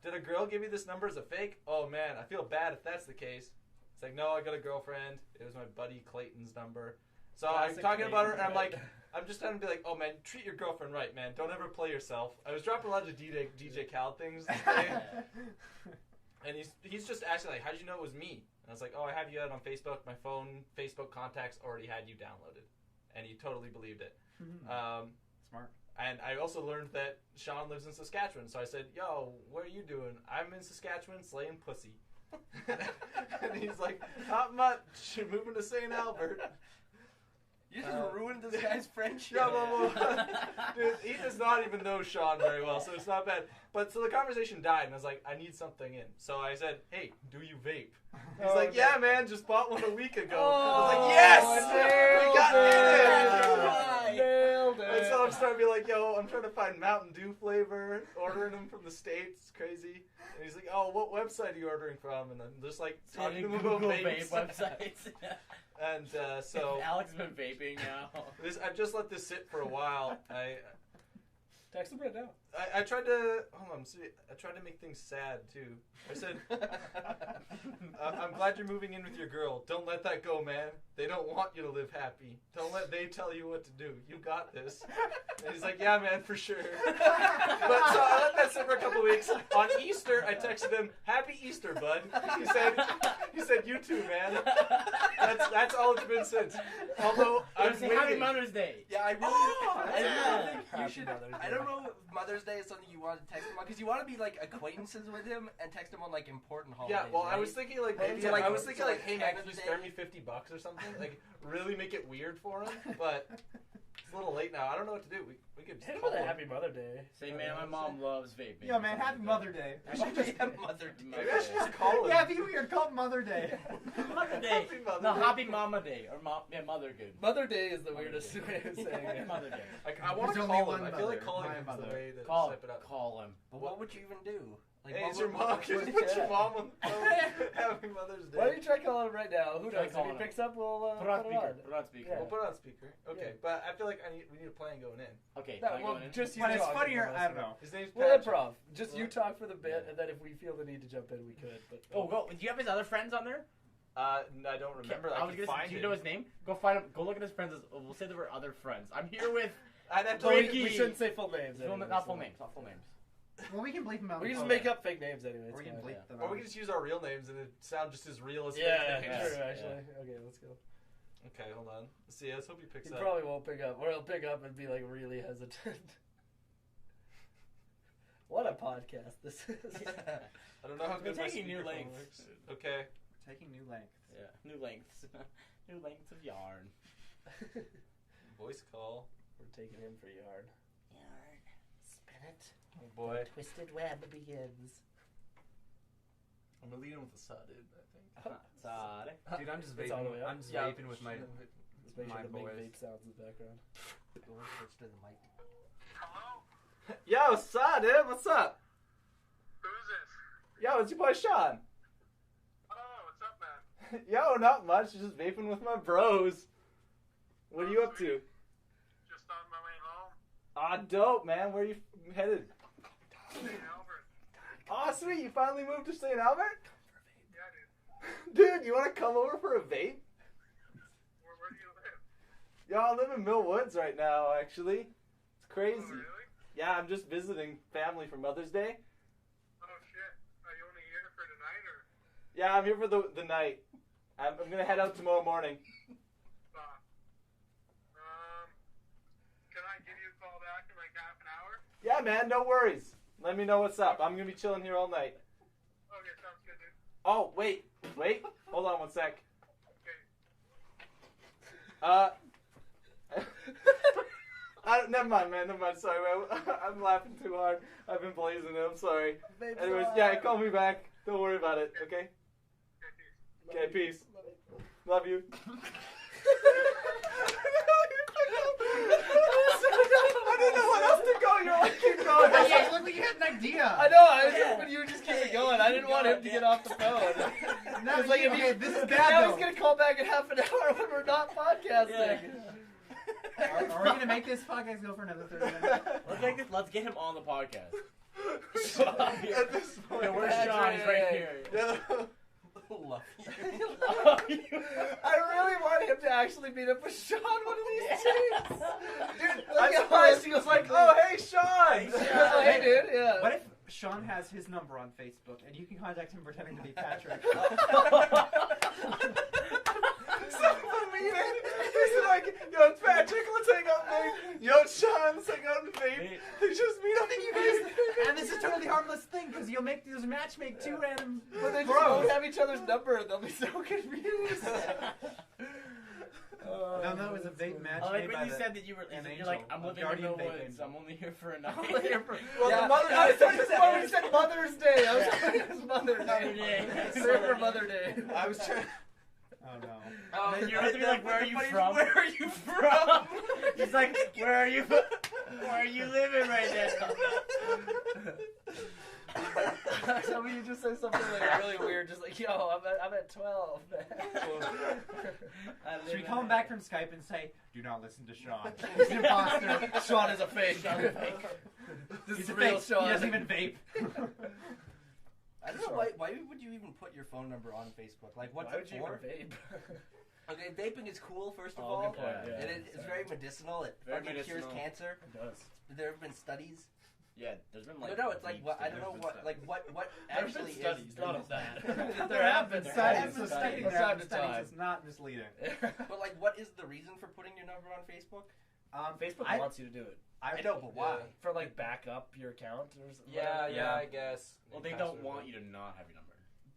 did a girl give you this number as a fake? Oh man, I feel bad if that's the case. It's like, "No, I got a girlfriend. It was my buddy Clayton's number." So I'm Classic talking about her, and I'm Clayton. like, I'm just trying to be like, "Oh man, treat your girlfriend right, man. Don't ever play yourself." I was dropping a lot of DJ Khaled things today, and he's just asking like, "How'd you know it was me?" And I was like, "Oh, I have you out on Facebook. My phone, Facebook contacts already had you downloaded," and he totally believed it. Smart. And I also learned that Sean lives in Saskatchewan, so I said, "Yo, what are you doing?" "I'm in Saskatchewan slaying pussy." And he's like, "Not much. Moving to St. Albert." You just ruined this guy's friendship. Yeah, well, dude, he does not even know Sean very well, so it's not bad. But so the conversation died, and I was like, I need something in. So I said, "Hey, do you vape?" He's Oh, like, okay. "Yeah, man, just bought one a week ago." Oh, I was like, "Yes, we got it." Nailed And it. so I'm starting to be like, "Yo, I'm trying to find Mountain Dew flavor, ordering them from the States. It's crazy." And he's like, "Oh, what website are you ordering from?" And I'm just like talking to him about Google vapes. vape websites. And so Alex has been vaping now. I've just let this sit for a while. Text him right now. I tried to I tried to make things sad too. I said, I'm glad you're moving in with your girl. Don't let that go, man. They don't want you to live happy. Don't let they tell you what to do. You got this. And he's like, yeah, man, for sure. But so I let that sit for a couple weeks. On Easter, I texted him, Happy Easter, bud. He said, you too, man. That's all it's been since. Although I'm say Happy Mother's Day. Yeah, I really. Yeah. Think you should. I don't know if Mother's Day is something you want to text him on because you want to be like acquaintances with him and text him on like important holidays. Yeah, well, right? I was thinking like maybe So, like, I was thinking so, like, hey man, Mother's can you Day- spare me $50 or something? Like really make it weird for him. But it's a little late now. I don't know what to do. We could just Hit him call with a him. Happy Mother Day. Say, man, my mom loves vaping. Yo, man, happy Mother Day. I should just have Mother Day. Maybe I should just call him. Yeah, be weird. Call it Mother Day. Mother Day. Happy Mother No, Day. Happy Mama Day. Or Mother good. Mother Day is the Mother weirdest Day. way of saying it. Mother Day. I want to There's only call him. one I feel like mother, calling my him is mother. the way to Call, step it up. call him. But what would you even do? Like, Hey, what it's your would- mom. what- Just what- put your mom on the phone. Happy Mother's Day. Why don't you try calling him right now? Who Try knows? If calling he him. picks up, we'll Put it on put it speaker. on. Put it on speaker. Yeah. We'll put it on speaker. Okay, Yeah. but I feel like we need a plan going in. Okay, No, can I well, go in? just you But it's talk funnier. and I don't listen. know. His name's We'll Patrick. improv. Just you What? talk for the bit, Yeah. and then if we feel the need to jump in, we could. But Oh, go. Do you have his other friends on there? I don't remember. I I was can gonna say, find do you him. know his name? Go find him. Go look at his friends. We'll say there were other friends. I'm here with. I'd have to we, Ricky. we shouldn't say full names. Anyway, Not full so- names. Not full names. Well, we can bleep them out. We can just Okay. make up fake names anyway. It's Or we can fine. bleep Yeah. them Or out. we can just use our real names and it sound just as real as Yeah, fake yeah. names. true. Actually, okay, let's go. Okay, hold on. Let's see. Let's hope he picks He up. probably won't pick up, or he'll pick up and be like really hesitant. What a podcast this is. I don't know how We're good my taking new speakerphone lengths. works. Okay. Taking new lengths. Yeah. New lengths. New lengths of yarn. Voice call. We're taking him for yard. Yarn. Spin it. Oh boy. Twisted web begins. I'm gonna lead him with a sudden, I think. Sorry. Dude, I'm just It's all the way vaping. up? I'm just Yeah. vaping with my. Let's make sure My to make boys. vape sounds in the background. Go and switch to the mic. Yo, son, dude, what's up? Who's this? Yo, it's your boy Sean. Oh, what's up, man? Yo, not much. Just vaping with my bros. What are you up to? Just on my way home. Ah, dope, man. Where are you headed? St. Albert. Oh, sweet. You finally moved to St. Albert? Yeah, dude. Dude, you want to come over for a vape? Where do you live? Yo, I live in Mill Woods right now, actually. It's crazy. Oh, really? Yeah, I'm just visiting family for Mother's Day. Oh, shit. Are you only here for tonight, or? Yeah, I'm here for the night. I'm going to head out tomorrow morning. Can I give you a call back in like half an hour? Yeah, man, no worries. Let me know what's up. I'm going to be chilling here all night. Okay, sounds good, dude. Oh, wait. Hold on one sec. Okay. Never mind, man. Never mind. Sorry, man. I'm laughing too hard. I've been blazing it. I'm sorry. Anyways, yeah, call me back. Don't worry about it, okay? Okay, peace. Love you. I didn't know what else to go. You're like, keep going. Yeah, look like you had an idea. I know. I was hoping you would just keep it going. I didn't want him to get off the phone. No, It's like if you, this is now bad he's though. gonna call back in half an hour when we're not podcasting. Are we gonna make this podcast go for another 30 minutes? Let's make this. Let's get him on the podcast. At this point, Yeah, where's Sean? He's right here. Yeah. Love you. I really want him to actually meet up with Sean one of these days. Dude, Look I'm at surprised this. he was like, oh, hey, Sean! Oh, hey, dude. Yeah. What if Sean has his number on Facebook and you can contact him pretending to be Patrick? So mean. He's like, yo, it's Patrick, let's hang out, mate. Yo, it's Sean, let's hang out and vape. They just meet up and And this is a totally harmless thing because you'll make these matchmake two random. But they just bros. won't have each other's number and they'll be so confused. No, no, it was a vape match. I like made when by you the- said that you were. an You're like, angel, I'm a living in guardian the vape woods. angel. I'm only here for a night. Well, Yeah, the Mother's I Day. thought you said when we said Mother's Day. I was like, it's Mother's Mother Day. Day. Save for Mother Day. I was trying. Oh no. And then you're going to be like, where are you Funny- from? Where are you from? He's like, where are you? Where are you living right now? So you just say something like really weird, just like, yo, I'm at 12, man. Should we call him back from Skype and say, do not listen to Sean. He's an imposter. Sean is a fake. This He's is a real fake. Sean. He doesn't even vape. I don't know why would you even put your phone number on Facebook? Like, what's Why it would you for? even vape? Okay, vaping is cool, first of Oh, all. good point, yeah. It's very medicinal. It Very fucking cures medicinal. cancer. It does. There have been studies. Yeah, there's been like. No, it's like weeks I that don't know there's been what There's actually been studies, is. none of that. There There have been studies. studies. So Studies. stating From there have time been to studies time. is not misleading. But like, what is the reason for putting your number on Facebook? Facebook I- wants you to do it. I know, but why? For like back up your account or something. Yeah, whatever. yeah, I guess. Well, they don't want you to not have your number.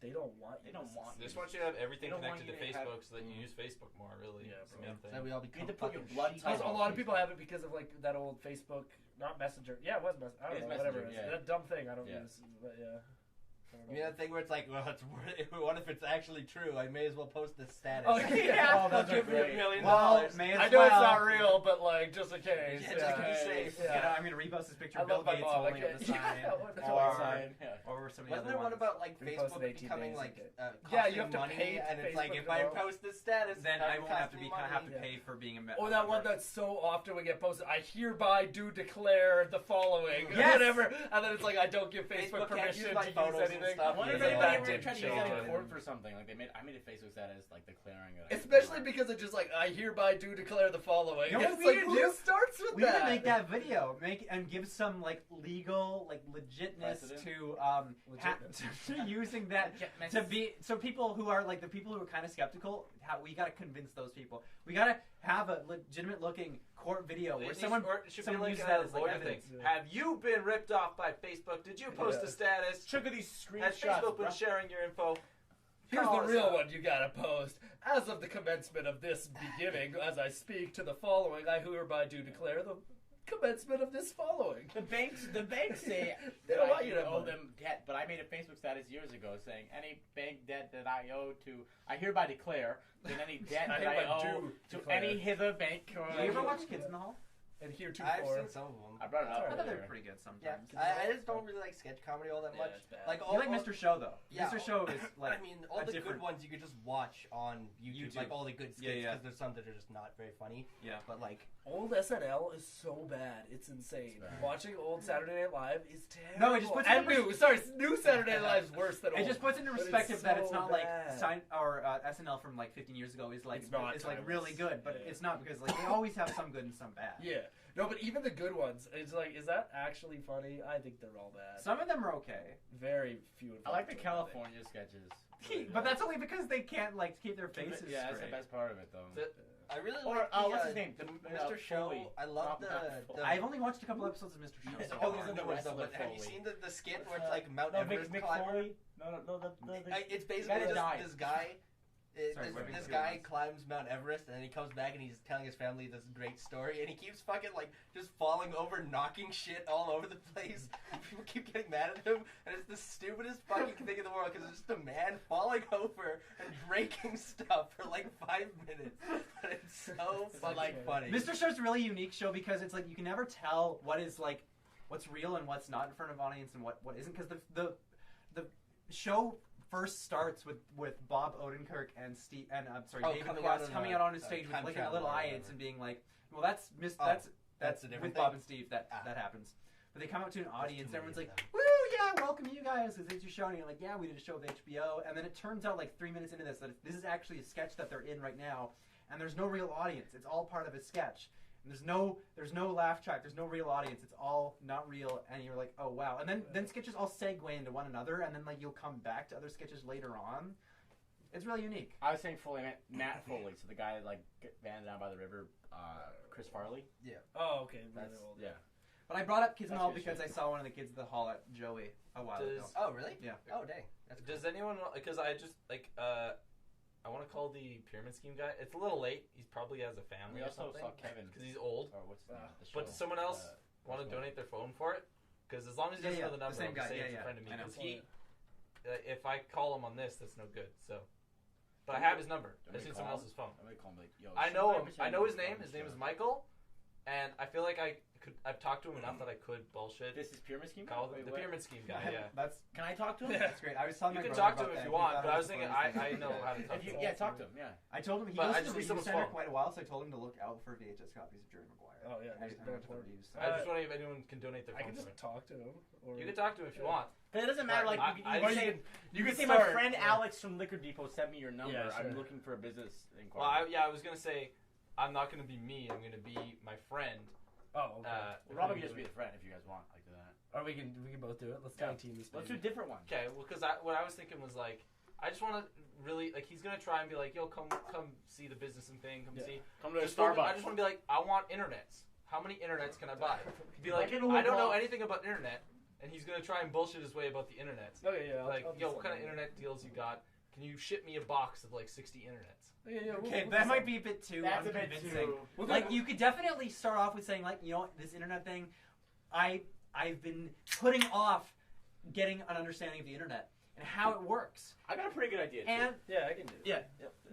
They don't want you. They don't to want They just want you to have everything They don't want connected to you to have- Facebook so that you use Facebook more, really. Yeah, It's the bro. main thing. So we all You become need to put your fucking blood sheep. type Also, a on lot of people Facebook. have it because of like that old Facebook, not Messenger. Yeah, it was Messenger. I don't It is know, whatever. Messenger, It is. yeah. That dumb thing. I don't Yeah. use. But yeah. I don't You mean that thing where it's like, well, it's what if it's actually true? I may as well post this status. Oh, yeah. Oh, those I'll are give you great. $1 million. Well, may as I know well. it's not real, but like just in case. Yeah, just to be safe. Yeah. You know, I'm gonna repost this picture I of Bill love my Gates mom. holding up the sign, Yeah, what the or Sign, yeah. or some of the Wasn't other there one ones. about like We posted Facebook 18 becoming days like ago. costing Yeah, you have to money, pay and it's like Facebook if I to go. post this status, Then that I would won't have cost to me be money. have to Yeah. pay for being a member. Or that one that so often would get posted. I hereby do declare the following. Yes. Whatever. And then it's like I don't give Facebook, Facebook can't permission use my to use photos and anything. stuff. I wonder if Yeah. anybody That ever did tried to use change that in it. court for something. Like I made a Facebook status like declaring that. I was Especially born. because it's just like I hereby do declare the following. You know what It's we like need to who do? starts with We that? need to make that video, and give some like legal legitness Precedent? to Legitness. to using that to be so people who are like the people who are kind of skeptical. We got to convince those people. We got to have a legitimate looking court video where It someone should be someone like uses a that as like lawyer thing. evidence. Yeah. Have you been ripped off by Facebook? Did you post Yeah. a status? Look at these Has screenshots. Facebook been bro. sharing your info? Here's Call the us real up. one you gotta post. As of the commencement of this beginning, as I speak to the following, I hereby do declare the commencement of this following. The banks say They that don't I want you to owe know. them debt, but I made a Facebook status years ago saying any bank debt that I owe to, I hereby declare that any debt I that I hereby owe do to declare. any hither bank or Do you ever watch Kids in the Hall? And I've heretofore. seen some of them. I brought it I up. thought they earlier. were pretty good Yeah, sometimes. I just don't really like sketch comedy all that Yeah, much. it's bad. Like You like Mr. Show though. Yeah. Mr. Show is like I mean, all a the different- good ones you could just watch on YouTube, YouTube. like all the good skits, Yeah, because yeah. there's some that are just not very funny. Yeah. But like, Old SNL is so bad, it's insane. It's bad. Watching old Saturday Night Live is terrible. No, it just puts it and in new. Sorry, new Saturday Night Live is worse than old. It just puts into But it's perspective that it's so not bad. like SNL from like 15 years ago is like It's not it's like timeless. really good, but Yeah. it's not because like they always have some good and some bad. Yeah. No, but even the good ones, it's like, is that actually funny? I think they're all bad. Some of them are okay, Very few and I like the far between, California sketches. but that's only because they can't like keep their faces Yeah, that's straight. the best part of it though. I really Or like the, what's his name? The, Mr. Show. Foley. I love Not the I've only watched a couple episodes of Mr. Show. It's so all far. the new ones, though, but have you Foley. seen the skit where it's like Mount no, Everest Mick climber? Foley. No, It's guy basically that died. this guy. Sorry, what This makes guy you climbs Mount Everest and then he comes back and he's telling his family this great story and he keeps fucking like just falling over, knocking shit all over the place. People keep getting mad at him and it's the stupidest fucking thing in the world because it's just a man falling over and breaking stuff for like 5 minutes. But it's so like funny. Mr. Show's a really unique show because it's like you can never tell what is like what's real and what's not in front of audience and what isn't because the show first starts with Bob Odenkirk and Steve and David Cross coming out on his stage with like a little audience and being like, well that's that's a different with Bob thing? and Steve that happens. But they come out to an audience and everyone's many like, of woo, yeah, welcome you guys. It's your show. And you're like, yeah, we did a show with HBO. And then it turns out like 3 minutes into this that this is actually a sketch that they're in right now. And there's no real audience. It's all part of a sketch. And there's no laugh track. There's no real audience. It's all not real. And you're like, oh, wow. And then sketches all segue into one another. And then like you'll come back to other sketches later on. It's really unique. I was saying Foley, I meant Matt Foley, so the guy that like ran down by the river, Chris Farley. Oh, okay. Really That's, old. yeah. But I brought up Kids in the That's Hall good because shit. I saw one of the kids at the hall at Joey a while ago. Oh really? Yeah. Oh dang. That's Does anyone, because I just, like, I want to call the pyramid scheme guy. It's a little late. He probably has a family We or also something. saw Kevin. Because he's old. Or what's his name? at the But show? does someone else want to Foley. donate their phone for it? Because as long as he doesn't Yeah, know the the number, same I'll guy. say Yeah, it's a yeah. friend of me. I know. Because if I call him on this, that's no good. So, but I have his number. Don't I've we seen call someone him? else's phone. I'm gonna call him like, yo. I know him. somebody I know his mentioned name. on His the name is show. Michael, and I feel like I I've talked to him enough that I could bullshit. This is pyramid scheme. Call Wait, the what? pyramid scheme guy. Yeah. That's Can I talk to him? that's great. I was telling You my can brother talk to about him if that. you He want, thought but it I was was thinking the funniest I thing. know how to talk to him. Yeah, talk to him. Yeah. I told him he But I listened just to need the someone's Review Center phone. quite a while, so I told him to look out for VHS copies of Jerry Maguire. Oh, yeah, Next time I went to the important. reviews. I just wondering if anyone can donate their I phone can to just me. talk to him. Or... You can talk to him if you want. But it doesn't matter. Like you I can just- say, you can can say my start. friend Yeah. Alex from Liquor Depot sent me your number. Yeah, I'm sure. looking for a business Well, inquiry. I was gonna say, I'm not gonna be me. I'm gonna be my friend. Oh, okay. Well, Robin can just be a friend if you guys want, like that. Or we can both do it. Let's Yeah. tag team this. Let's do a baby. different one. Okay, well, because what I was thinking was like, I just want to really like he's gonna try and be like, yo, come see the business and thing, come Yeah. see. Come to the Just don't- Starbucks. I just want to be like, I want internets. How many internets can I buy? Be like, Like in a I don't know box. anything about internet, and he's gonna try and bullshit his way about the internet. Okay, yeah. Like, I'll do yo, what kind of something. internet deals you got? Can you ship me a box of like 60 internets? Yeah, Okay, that might be a bit too That's a bit unconvincing. too. We'll Like, you could definitely start off with saying, like, you know, this internet thing, I've been putting off getting an understanding of the internet and how it works. I got a pretty good idea. Too. And Yeah, I can do it. yeah,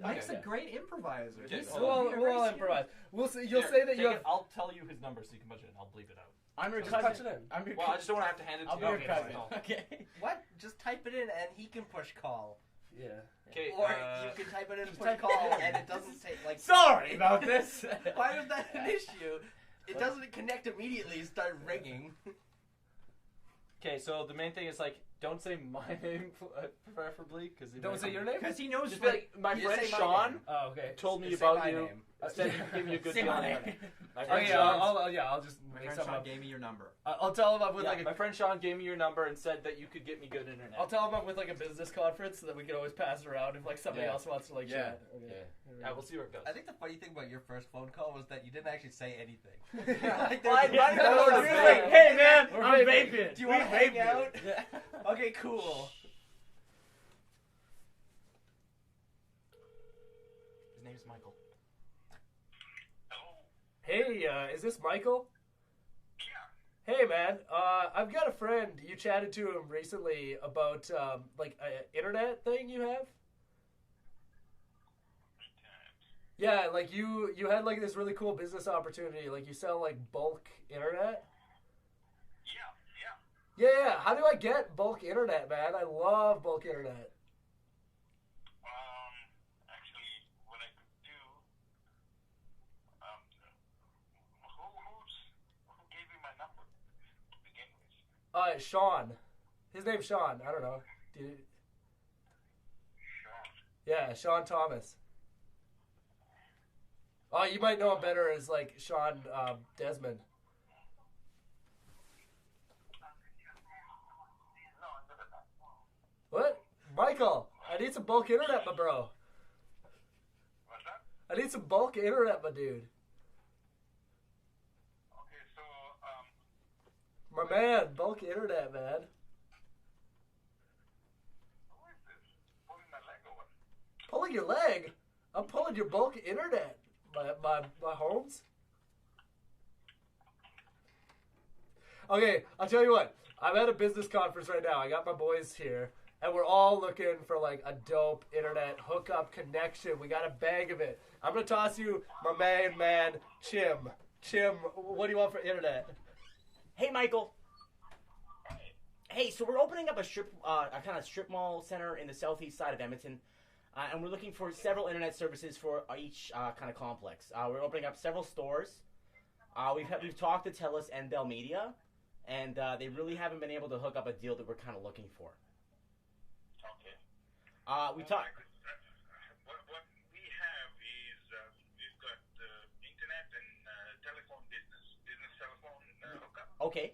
Okay, Nick's a yeah. great improviser. Okay, He's hold so on. We'll very all serious. improvise. We'll say, you'll Here, say that take you it, have. I'll tell you his number so you can budget it. I'll bleep it out. I'm your Just cousin. punch it in. I'm your Well, I just don't want to have to hand it to I'll you. be your Okay, cousin. fine. Okay. What? Just type it in and he can push call. Yeah. Okay, Or you can type it in and push type it call in. and it doesn't say like. Sorry about this. Why is that an issue? It doesn't connect immediately. and Start ringing. Okay, so the main thing is like, don't say my name preferably, because Don't say your name. Because he knows, Just be like, my You friend say my Sean name. Oh, okay. told me Say about my you. name. Said you gave me a good Say deal. my on name. internet. My Oh friend yeah, Sean- I'll just my make friend something Sean up. gave me your number. I'll tell him up with Yeah, like my friend Sean gave me your number and said that you could get me good internet. I'll tell him up with like a business conference so that we can always pass it around if like somebody Yeah. else wants to like Yeah. chat. Okay. Yeah. Here we Yeah, go. we'll see where it goes. I think the funny thing about your first phone call was that you didn't actually say anything. Like, Why- why- that was why- big. Hey man, We're I'm vaping. vaping. Do you want to hang vaping. out? Yeah. Okay, cool. His name's Michael. Hey, is this Michael? Yeah. Hey, man. I've got a friend. You chatted to him recently about like an internet thing you have. Yeah, like you had like this really cool business opportunity. Like you sell like bulk internet. Yeah. How do I get bulk internet, man? I love bulk internet. Actually, what I could do, who gave you my number to begin with? Sean. His name's Sean. I don't know. Sean. Yeah, Sean Thomas. Oh, you might know him better as like Sean Desmond. No, I better not. What? Michael, I need some bulk internet, my bro. What's that? I need some bulk internet, my dude. Okay, so, My man, bulk internet, man. who is this? Pulling my leg or what? Pulling your leg? I'm pulling your bulk internet, my Holmes. Okay, I'll tell you what. I'm at a business conference right now. I got my boys here, and we're all looking for like a dope internet hookup connection. We got a bag of it. I'm gonna toss you my main man, Chim. Chim, what do you want for internet? Hey, Michael. Hey, so we're opening up a kind of strip mall center in the southeast side of Edmonton, and we're looking for several internet services for each kind of complex. We're opening up several stores. We've talked to TELUS and Bell Media, and they really haven't been able to hook up a deal that we're kind of looking for. Okay. We talked. What we have is, we've got internet and telephone business telephone hookup. Okay.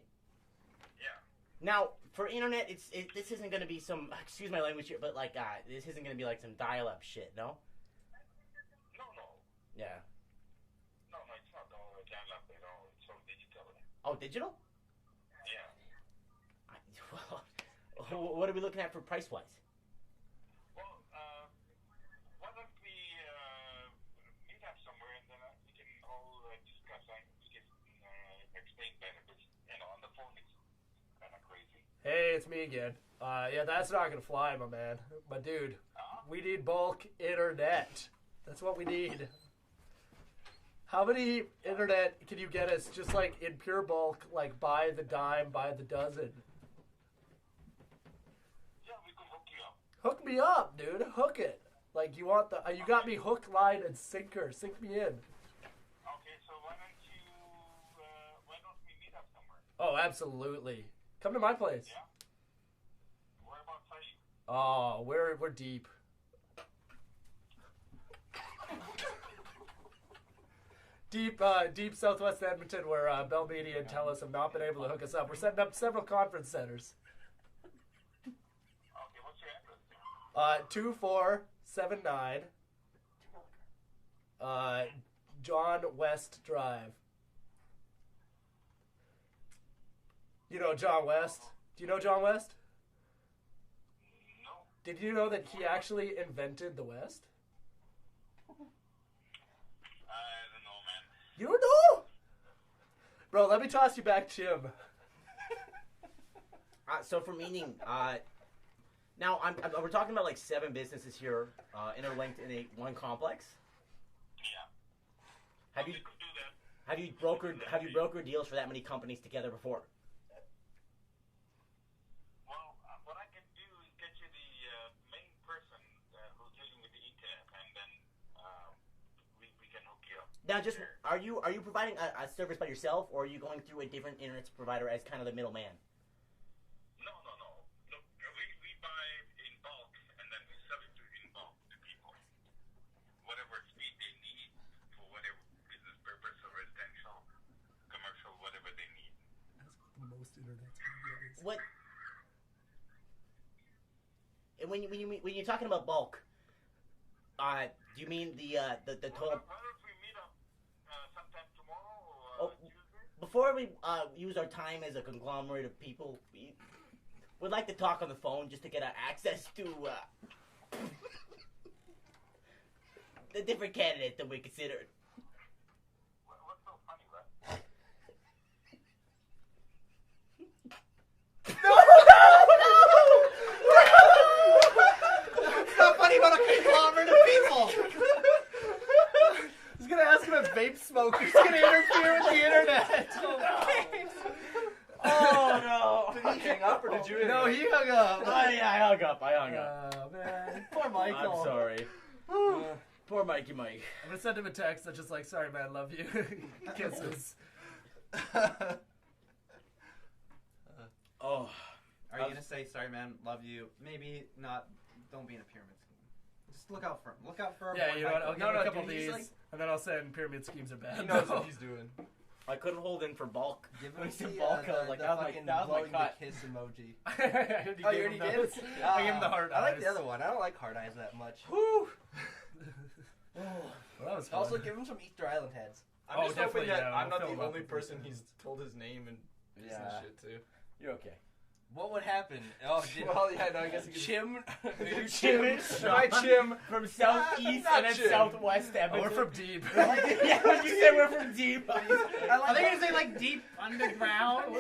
Yeah. Now, for internet, this isn't going to be some, excuse my language here, but like, this isn't going to be like some dial-up shit, no? No. Yeah. No, it's not all dial-up at all. It's all digital. Oh, digital? Yeah. Well, what are we looking at for price-wise? Well, why don't we meet up somewhere and then we can all discuss and we can explain better. But, on the phone it's kind of crazy. Hey, it's me again. Yeah, that's not gonna fly, my man. My dude, we need bulk internet. That's what we need. How many internet can you get us just like in pure bulk, like by the dime, by the dozen? Yeah, we can hook you up. Hook me up, dude. Hook it. Like you want the you got me hook, line, and sinker. Sink me in. Okay, so why don't we meet up somewhere? Oh, absolutely. Come to my place. Yeah. Whereabouts are you? Oh, we're deep. Deep southwest Edmonton, where Bell Media and TELUS have not been able to hook us up. We're setting up several conference centers. Okay, what's your address? 2479 John West Drive. You know John West? Do you know John West? No. Did you know that he actually invented the West? I don't know, man. You don't know? Bro, let me toss you back Jim. So for meaning, now we're talking about like 7 businesses here interlinked in one complex. Yeah. Have We you could do that. have you brokered deals for that many companies together before? Well, what I can do is get you the main person who's dealing with the internet, and then we can hook you up. Now, just are you providing a service by yourself, or are you going through a different internet provider as kind of the middleman? No. Look, we buy in bulk, and then we sell it in bulk to people. Whatever speed they need for whatever business purpose or residential, commercial, whatever they need. That's what the most internet speed is. What? And when you're talking about bulk, do you mean the total? Why don't we meet up sometime tomorrow Oh, or Tuesday? before we use our time as a conglomerate of people, we'd like to talk on the phone just to get access to the different candidates that we considered. What's so funny, right? It's not funny about a conglomerate of people. He's gonna ask him if vape smoke is gonna interfere with the internet. Oh no! Did he hang up or did you? No, he hung up. Oh yeah, I hung up. Oh man, poor Michael. I'm sorry. Poor Mikey Mike. I'm gonna send him a text that's just like, "Sorry, man, love you." Kisses. Oh, Are you gonna say sorry, man? Love you? Maybe not. Don't be in a pyramid scheme. Just look out for him. Look out for him. Yeah, you know what? I'll give him a couple of dude, he's these, like- and then I'll send pyramid schemes are bad. He knows what he's doing. I couldn't hold in for bulk. Give When him he said the, bulk, I was like, the that was fucking my blowing cut. the kiss emoji. I already Oh, gave you him already those. did? I gave him the heart I like eyes. the other one. I don't like hard eyes that much. Whew. Well, that was fun. Also, give him some Easter Island heads. I'm Oh, just hoping definitely, that yeah, I'm we'll not fill the him up only with person these. he's told his name and business Yeah. shit to. You're okay. What would happen? Oh, did Well, yeah, no, I guess he could. Chim? Chim. My Chim. From southeast Not and then Jim. southwest Oh, Edmonton. we're from deep. Yeah, when you say we're from deep. Are they gonna say like deep underground?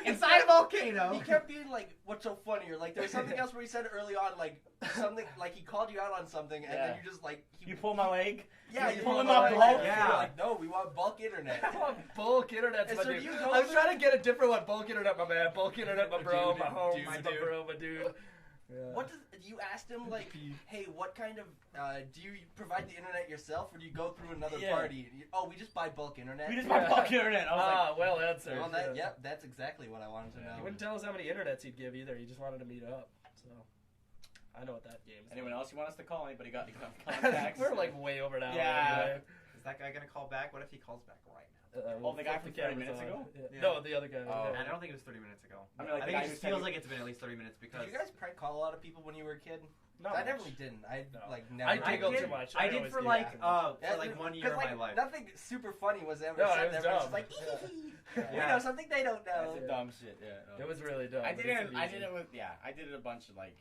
Inside a volcano? He kept being like, "What's so funny?" Or like, there's something else where he said early on, like something like he called you out on something, and then Yeah. you just like, You pull my leg. yeah, you you pull him my up leg. bulk? Yeah. Yeah. Like, no, we want bulk internet. I want bulk internet. And My so dude. you go I'm through- trying to get a different one. Bulk internet, my man. Bulk internet, my bro, Dude, my home, dude, my dude. bro, my dude. Yeah. What does you asked him like? Hey, what kind of do you provide the internet yourself, or do you go through another Yeah. party? Oh, we just buy bulk internet. We just buy bulk internet. I was Well answered. Well, that, yeah. yep, that's exactly what I wanted to know. He wouldn't tell us how many internets he'd give either. He just wanted to meet up. So I know what that game is. Anyone else you want us to call? Anybody got any contacts? We're like way over now. Yeah. Anyway. Is that guy gonna call back? What if he calls back right now? Oh, the guy flip from 30 cameras minutes on. ago? Yeah. Yeah. No, the other guy. Oh. yeah. And I don't think it was 30 minutes ago. I mean, like, I the think guy it who just said feels he- like it's been at least 30 minutes because Did you guys prank call a lot of people when you were a kid? Not I much. definitely didn't. I No. like never. I did. giggled did- too much. I I did always for do. like That's- 1 year of like, my life. Nothing super funny was ever No, said. it was Everyone's dumb. just like, Yeah. we know something they don't know. That's a dumb shit. Yeah. No. It was really dumb. I but did it's it. I amusing. did it with I did it a bunch of like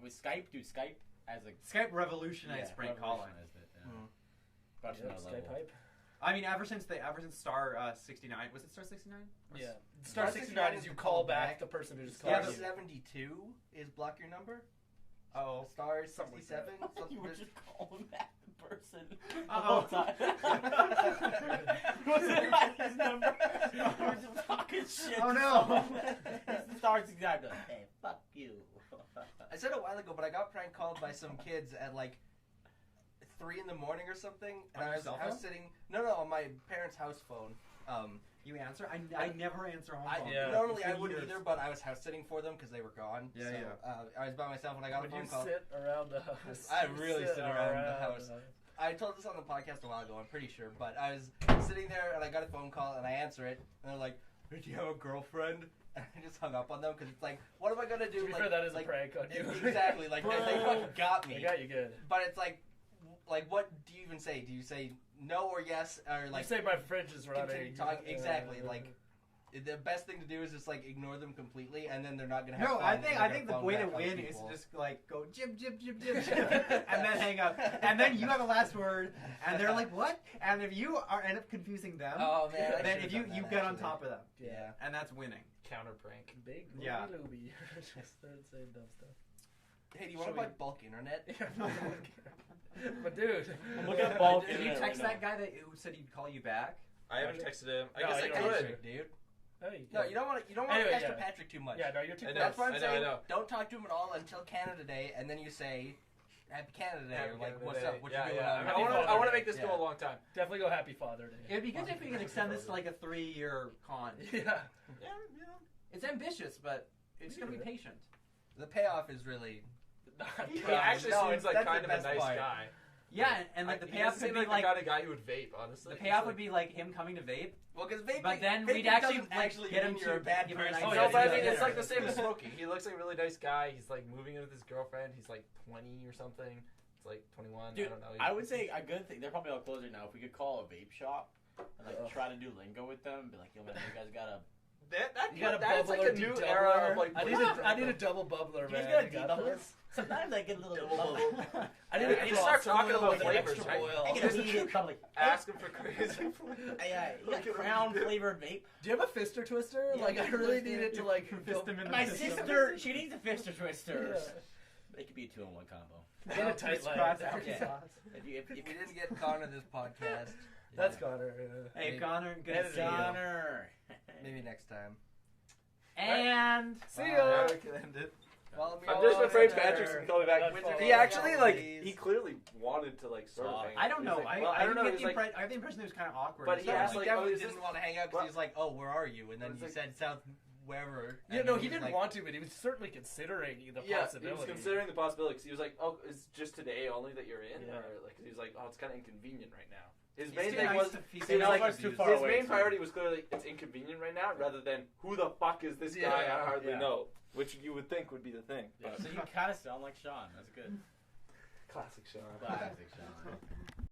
with Skype. Dude, Skype as a Skype revolutionized prank calling. revolutionized it, yeah. Hmm. Bunch Yeah, of Skype level. hype. I mean, ever since Star 69, was it Star 69? Yeah. Star Star 69 is you call back the person who just Star called you. 72 is block your number. Oh, Star 67. You were just calling back the person the whole time. Was it like his number? You're just talking shit. Oh, no. He starts exactly like, hey, fuck you. I said a while ago, but I got prank called by some kids at like 3 in the morning or something, and On your I cell was phone? sitting on my parents' house phone. You answer? I never answer home phone. Yeah. Normally I For wouldn't years. either, but I was house sitting for them because they were gone. Yeah, so, yeah. I was by myself when I got When a phone you call. sit around the house. I you really sit around the house. I told this on the podcast a while ago, I'm pretty sure, but I was sitting there and I got a phone call and I answer it, and they're like, "Do you have a girlfriend?" And I just hung up on them because it's like, what am I gonna do? To be like, fair, that is like, a prank on you. Exactly, like they fucking got me. They got you good. But it's like, what do you even say? Do you say no or yes, or like You say my fridge is running. continue talking? Exactly, like. The best thing to do is just like ignore them completely, and then they're not gonna have No, fun. I and think they're I gonna think the phone way to back on win is people. to just like go jib jib jib jib jib, and then hang up, and then you have the last word, and they're like what? And if you end up confusing them, Oh man, I then should've if you done that, get on actually. top of them, Yeah. and that's winning. Counter prank. Big Yeah. looby. Just start saying dumb stuff. Hey, do you want to Should buy we- bulk internet? But dude, I'm looking at bulk Did you internet text right that guy that said he'd call you back? I haven't texted him. I No, guess you I don't could. answer. dude. Hey, No, you don't want to. Anyway, pester yeah. Patrick too much. Yeah, no, you're too I know. close. That's what I'm I know, saying. I know. Don't talk to him at all until Canada Day, and then you say, "Happy Canada Day," or like, Happy "What's Canada up? What Day. you doing?" Yeah. on Happy I want Father to Day. make this go Yeah. a long time. Definitely go Happy Father Day. It'd be good if we could extend this to like a 3-year con. Yeah. It's ambitious, but it's gonna be patient. The payoff is really. He Yeah, actually no, seems like that's kind the of a best nice part. guy. Yeah, and like the He payoff doesn't could seem be like like the kind of guy who would vape. Honestly, the payoff would be like him coming to vape. Well, because vaping. But then vaping we'd actually, doesn't like, actually get him mean you're to a bad give him a person. nice Oh, Yeah, no, but I yeah, mean, it's yeah. like the same as smoking. He looks like a really nice guy. He's like moving in with his girlfriend. He's like 20 or something. It's like 21. Dude, I don't know. I would say a good thing. They're probably all closed right now. If we could call a vape shop and like try to do lingo with them, be like, "Yo, man, you guys gotta." You got a that's like bubbler, a new dedoubler. era of like. I need a double bubbler, You guys man. got a You got dedoubler? this? Sometimes I get a little Double bubble. I need You a need to start cross talking oil about with flavors, extra right? oil. I get a heated bubbly. Ask him for crazy. You got crown flavored vape. Do you have a fister twister? Yeah, like I really Fister. need it to like Fist him in the My system. sister, she needs a fister twister. Yeah. It could be a 2-in-1 combo. Get a tight Prescribed line. apple Yeah. sauce. If If we didn't get Connor this podcast, That's Connor. Yeah. Hey Connor, good Edit to see you. Connor. maybe next time. And See Wow. ya. Yeah, we can end it. Follow me I'm on just afraid Twitter. Patrick's gonna call me back. That's fine. He actually like Please. he clearly wanted to like sort of hang out. I don't He know. was like, I, well, I don't know. get He's the like, impre- I have the impression it was kind of awkward. But he No, asked, he like, definitely oh, is didn't this- want to hang out because what? he was like, "Oh, where are you?" And then It's he like- said South wherever. Yeah, and no, then he was didn't like, want to, but he was certainly considering the yeah, possibility. he was considering the possibility. 'Cause he was like, "Oh, it's just today only that you're in," Yeah. or like he was like, "Oh, it's kind of inconvenient right now." His It's main too thing nice was to feel- he was like, It's too far his away, main so- priority was clearly it's inconvenient right now, rather than who the fuck is this guy Yeah, I hardly yeah. know, which you would think would be the thing. Yeah. So you kind of sound like Sean. That's good. Classic Sean. Classic Sean.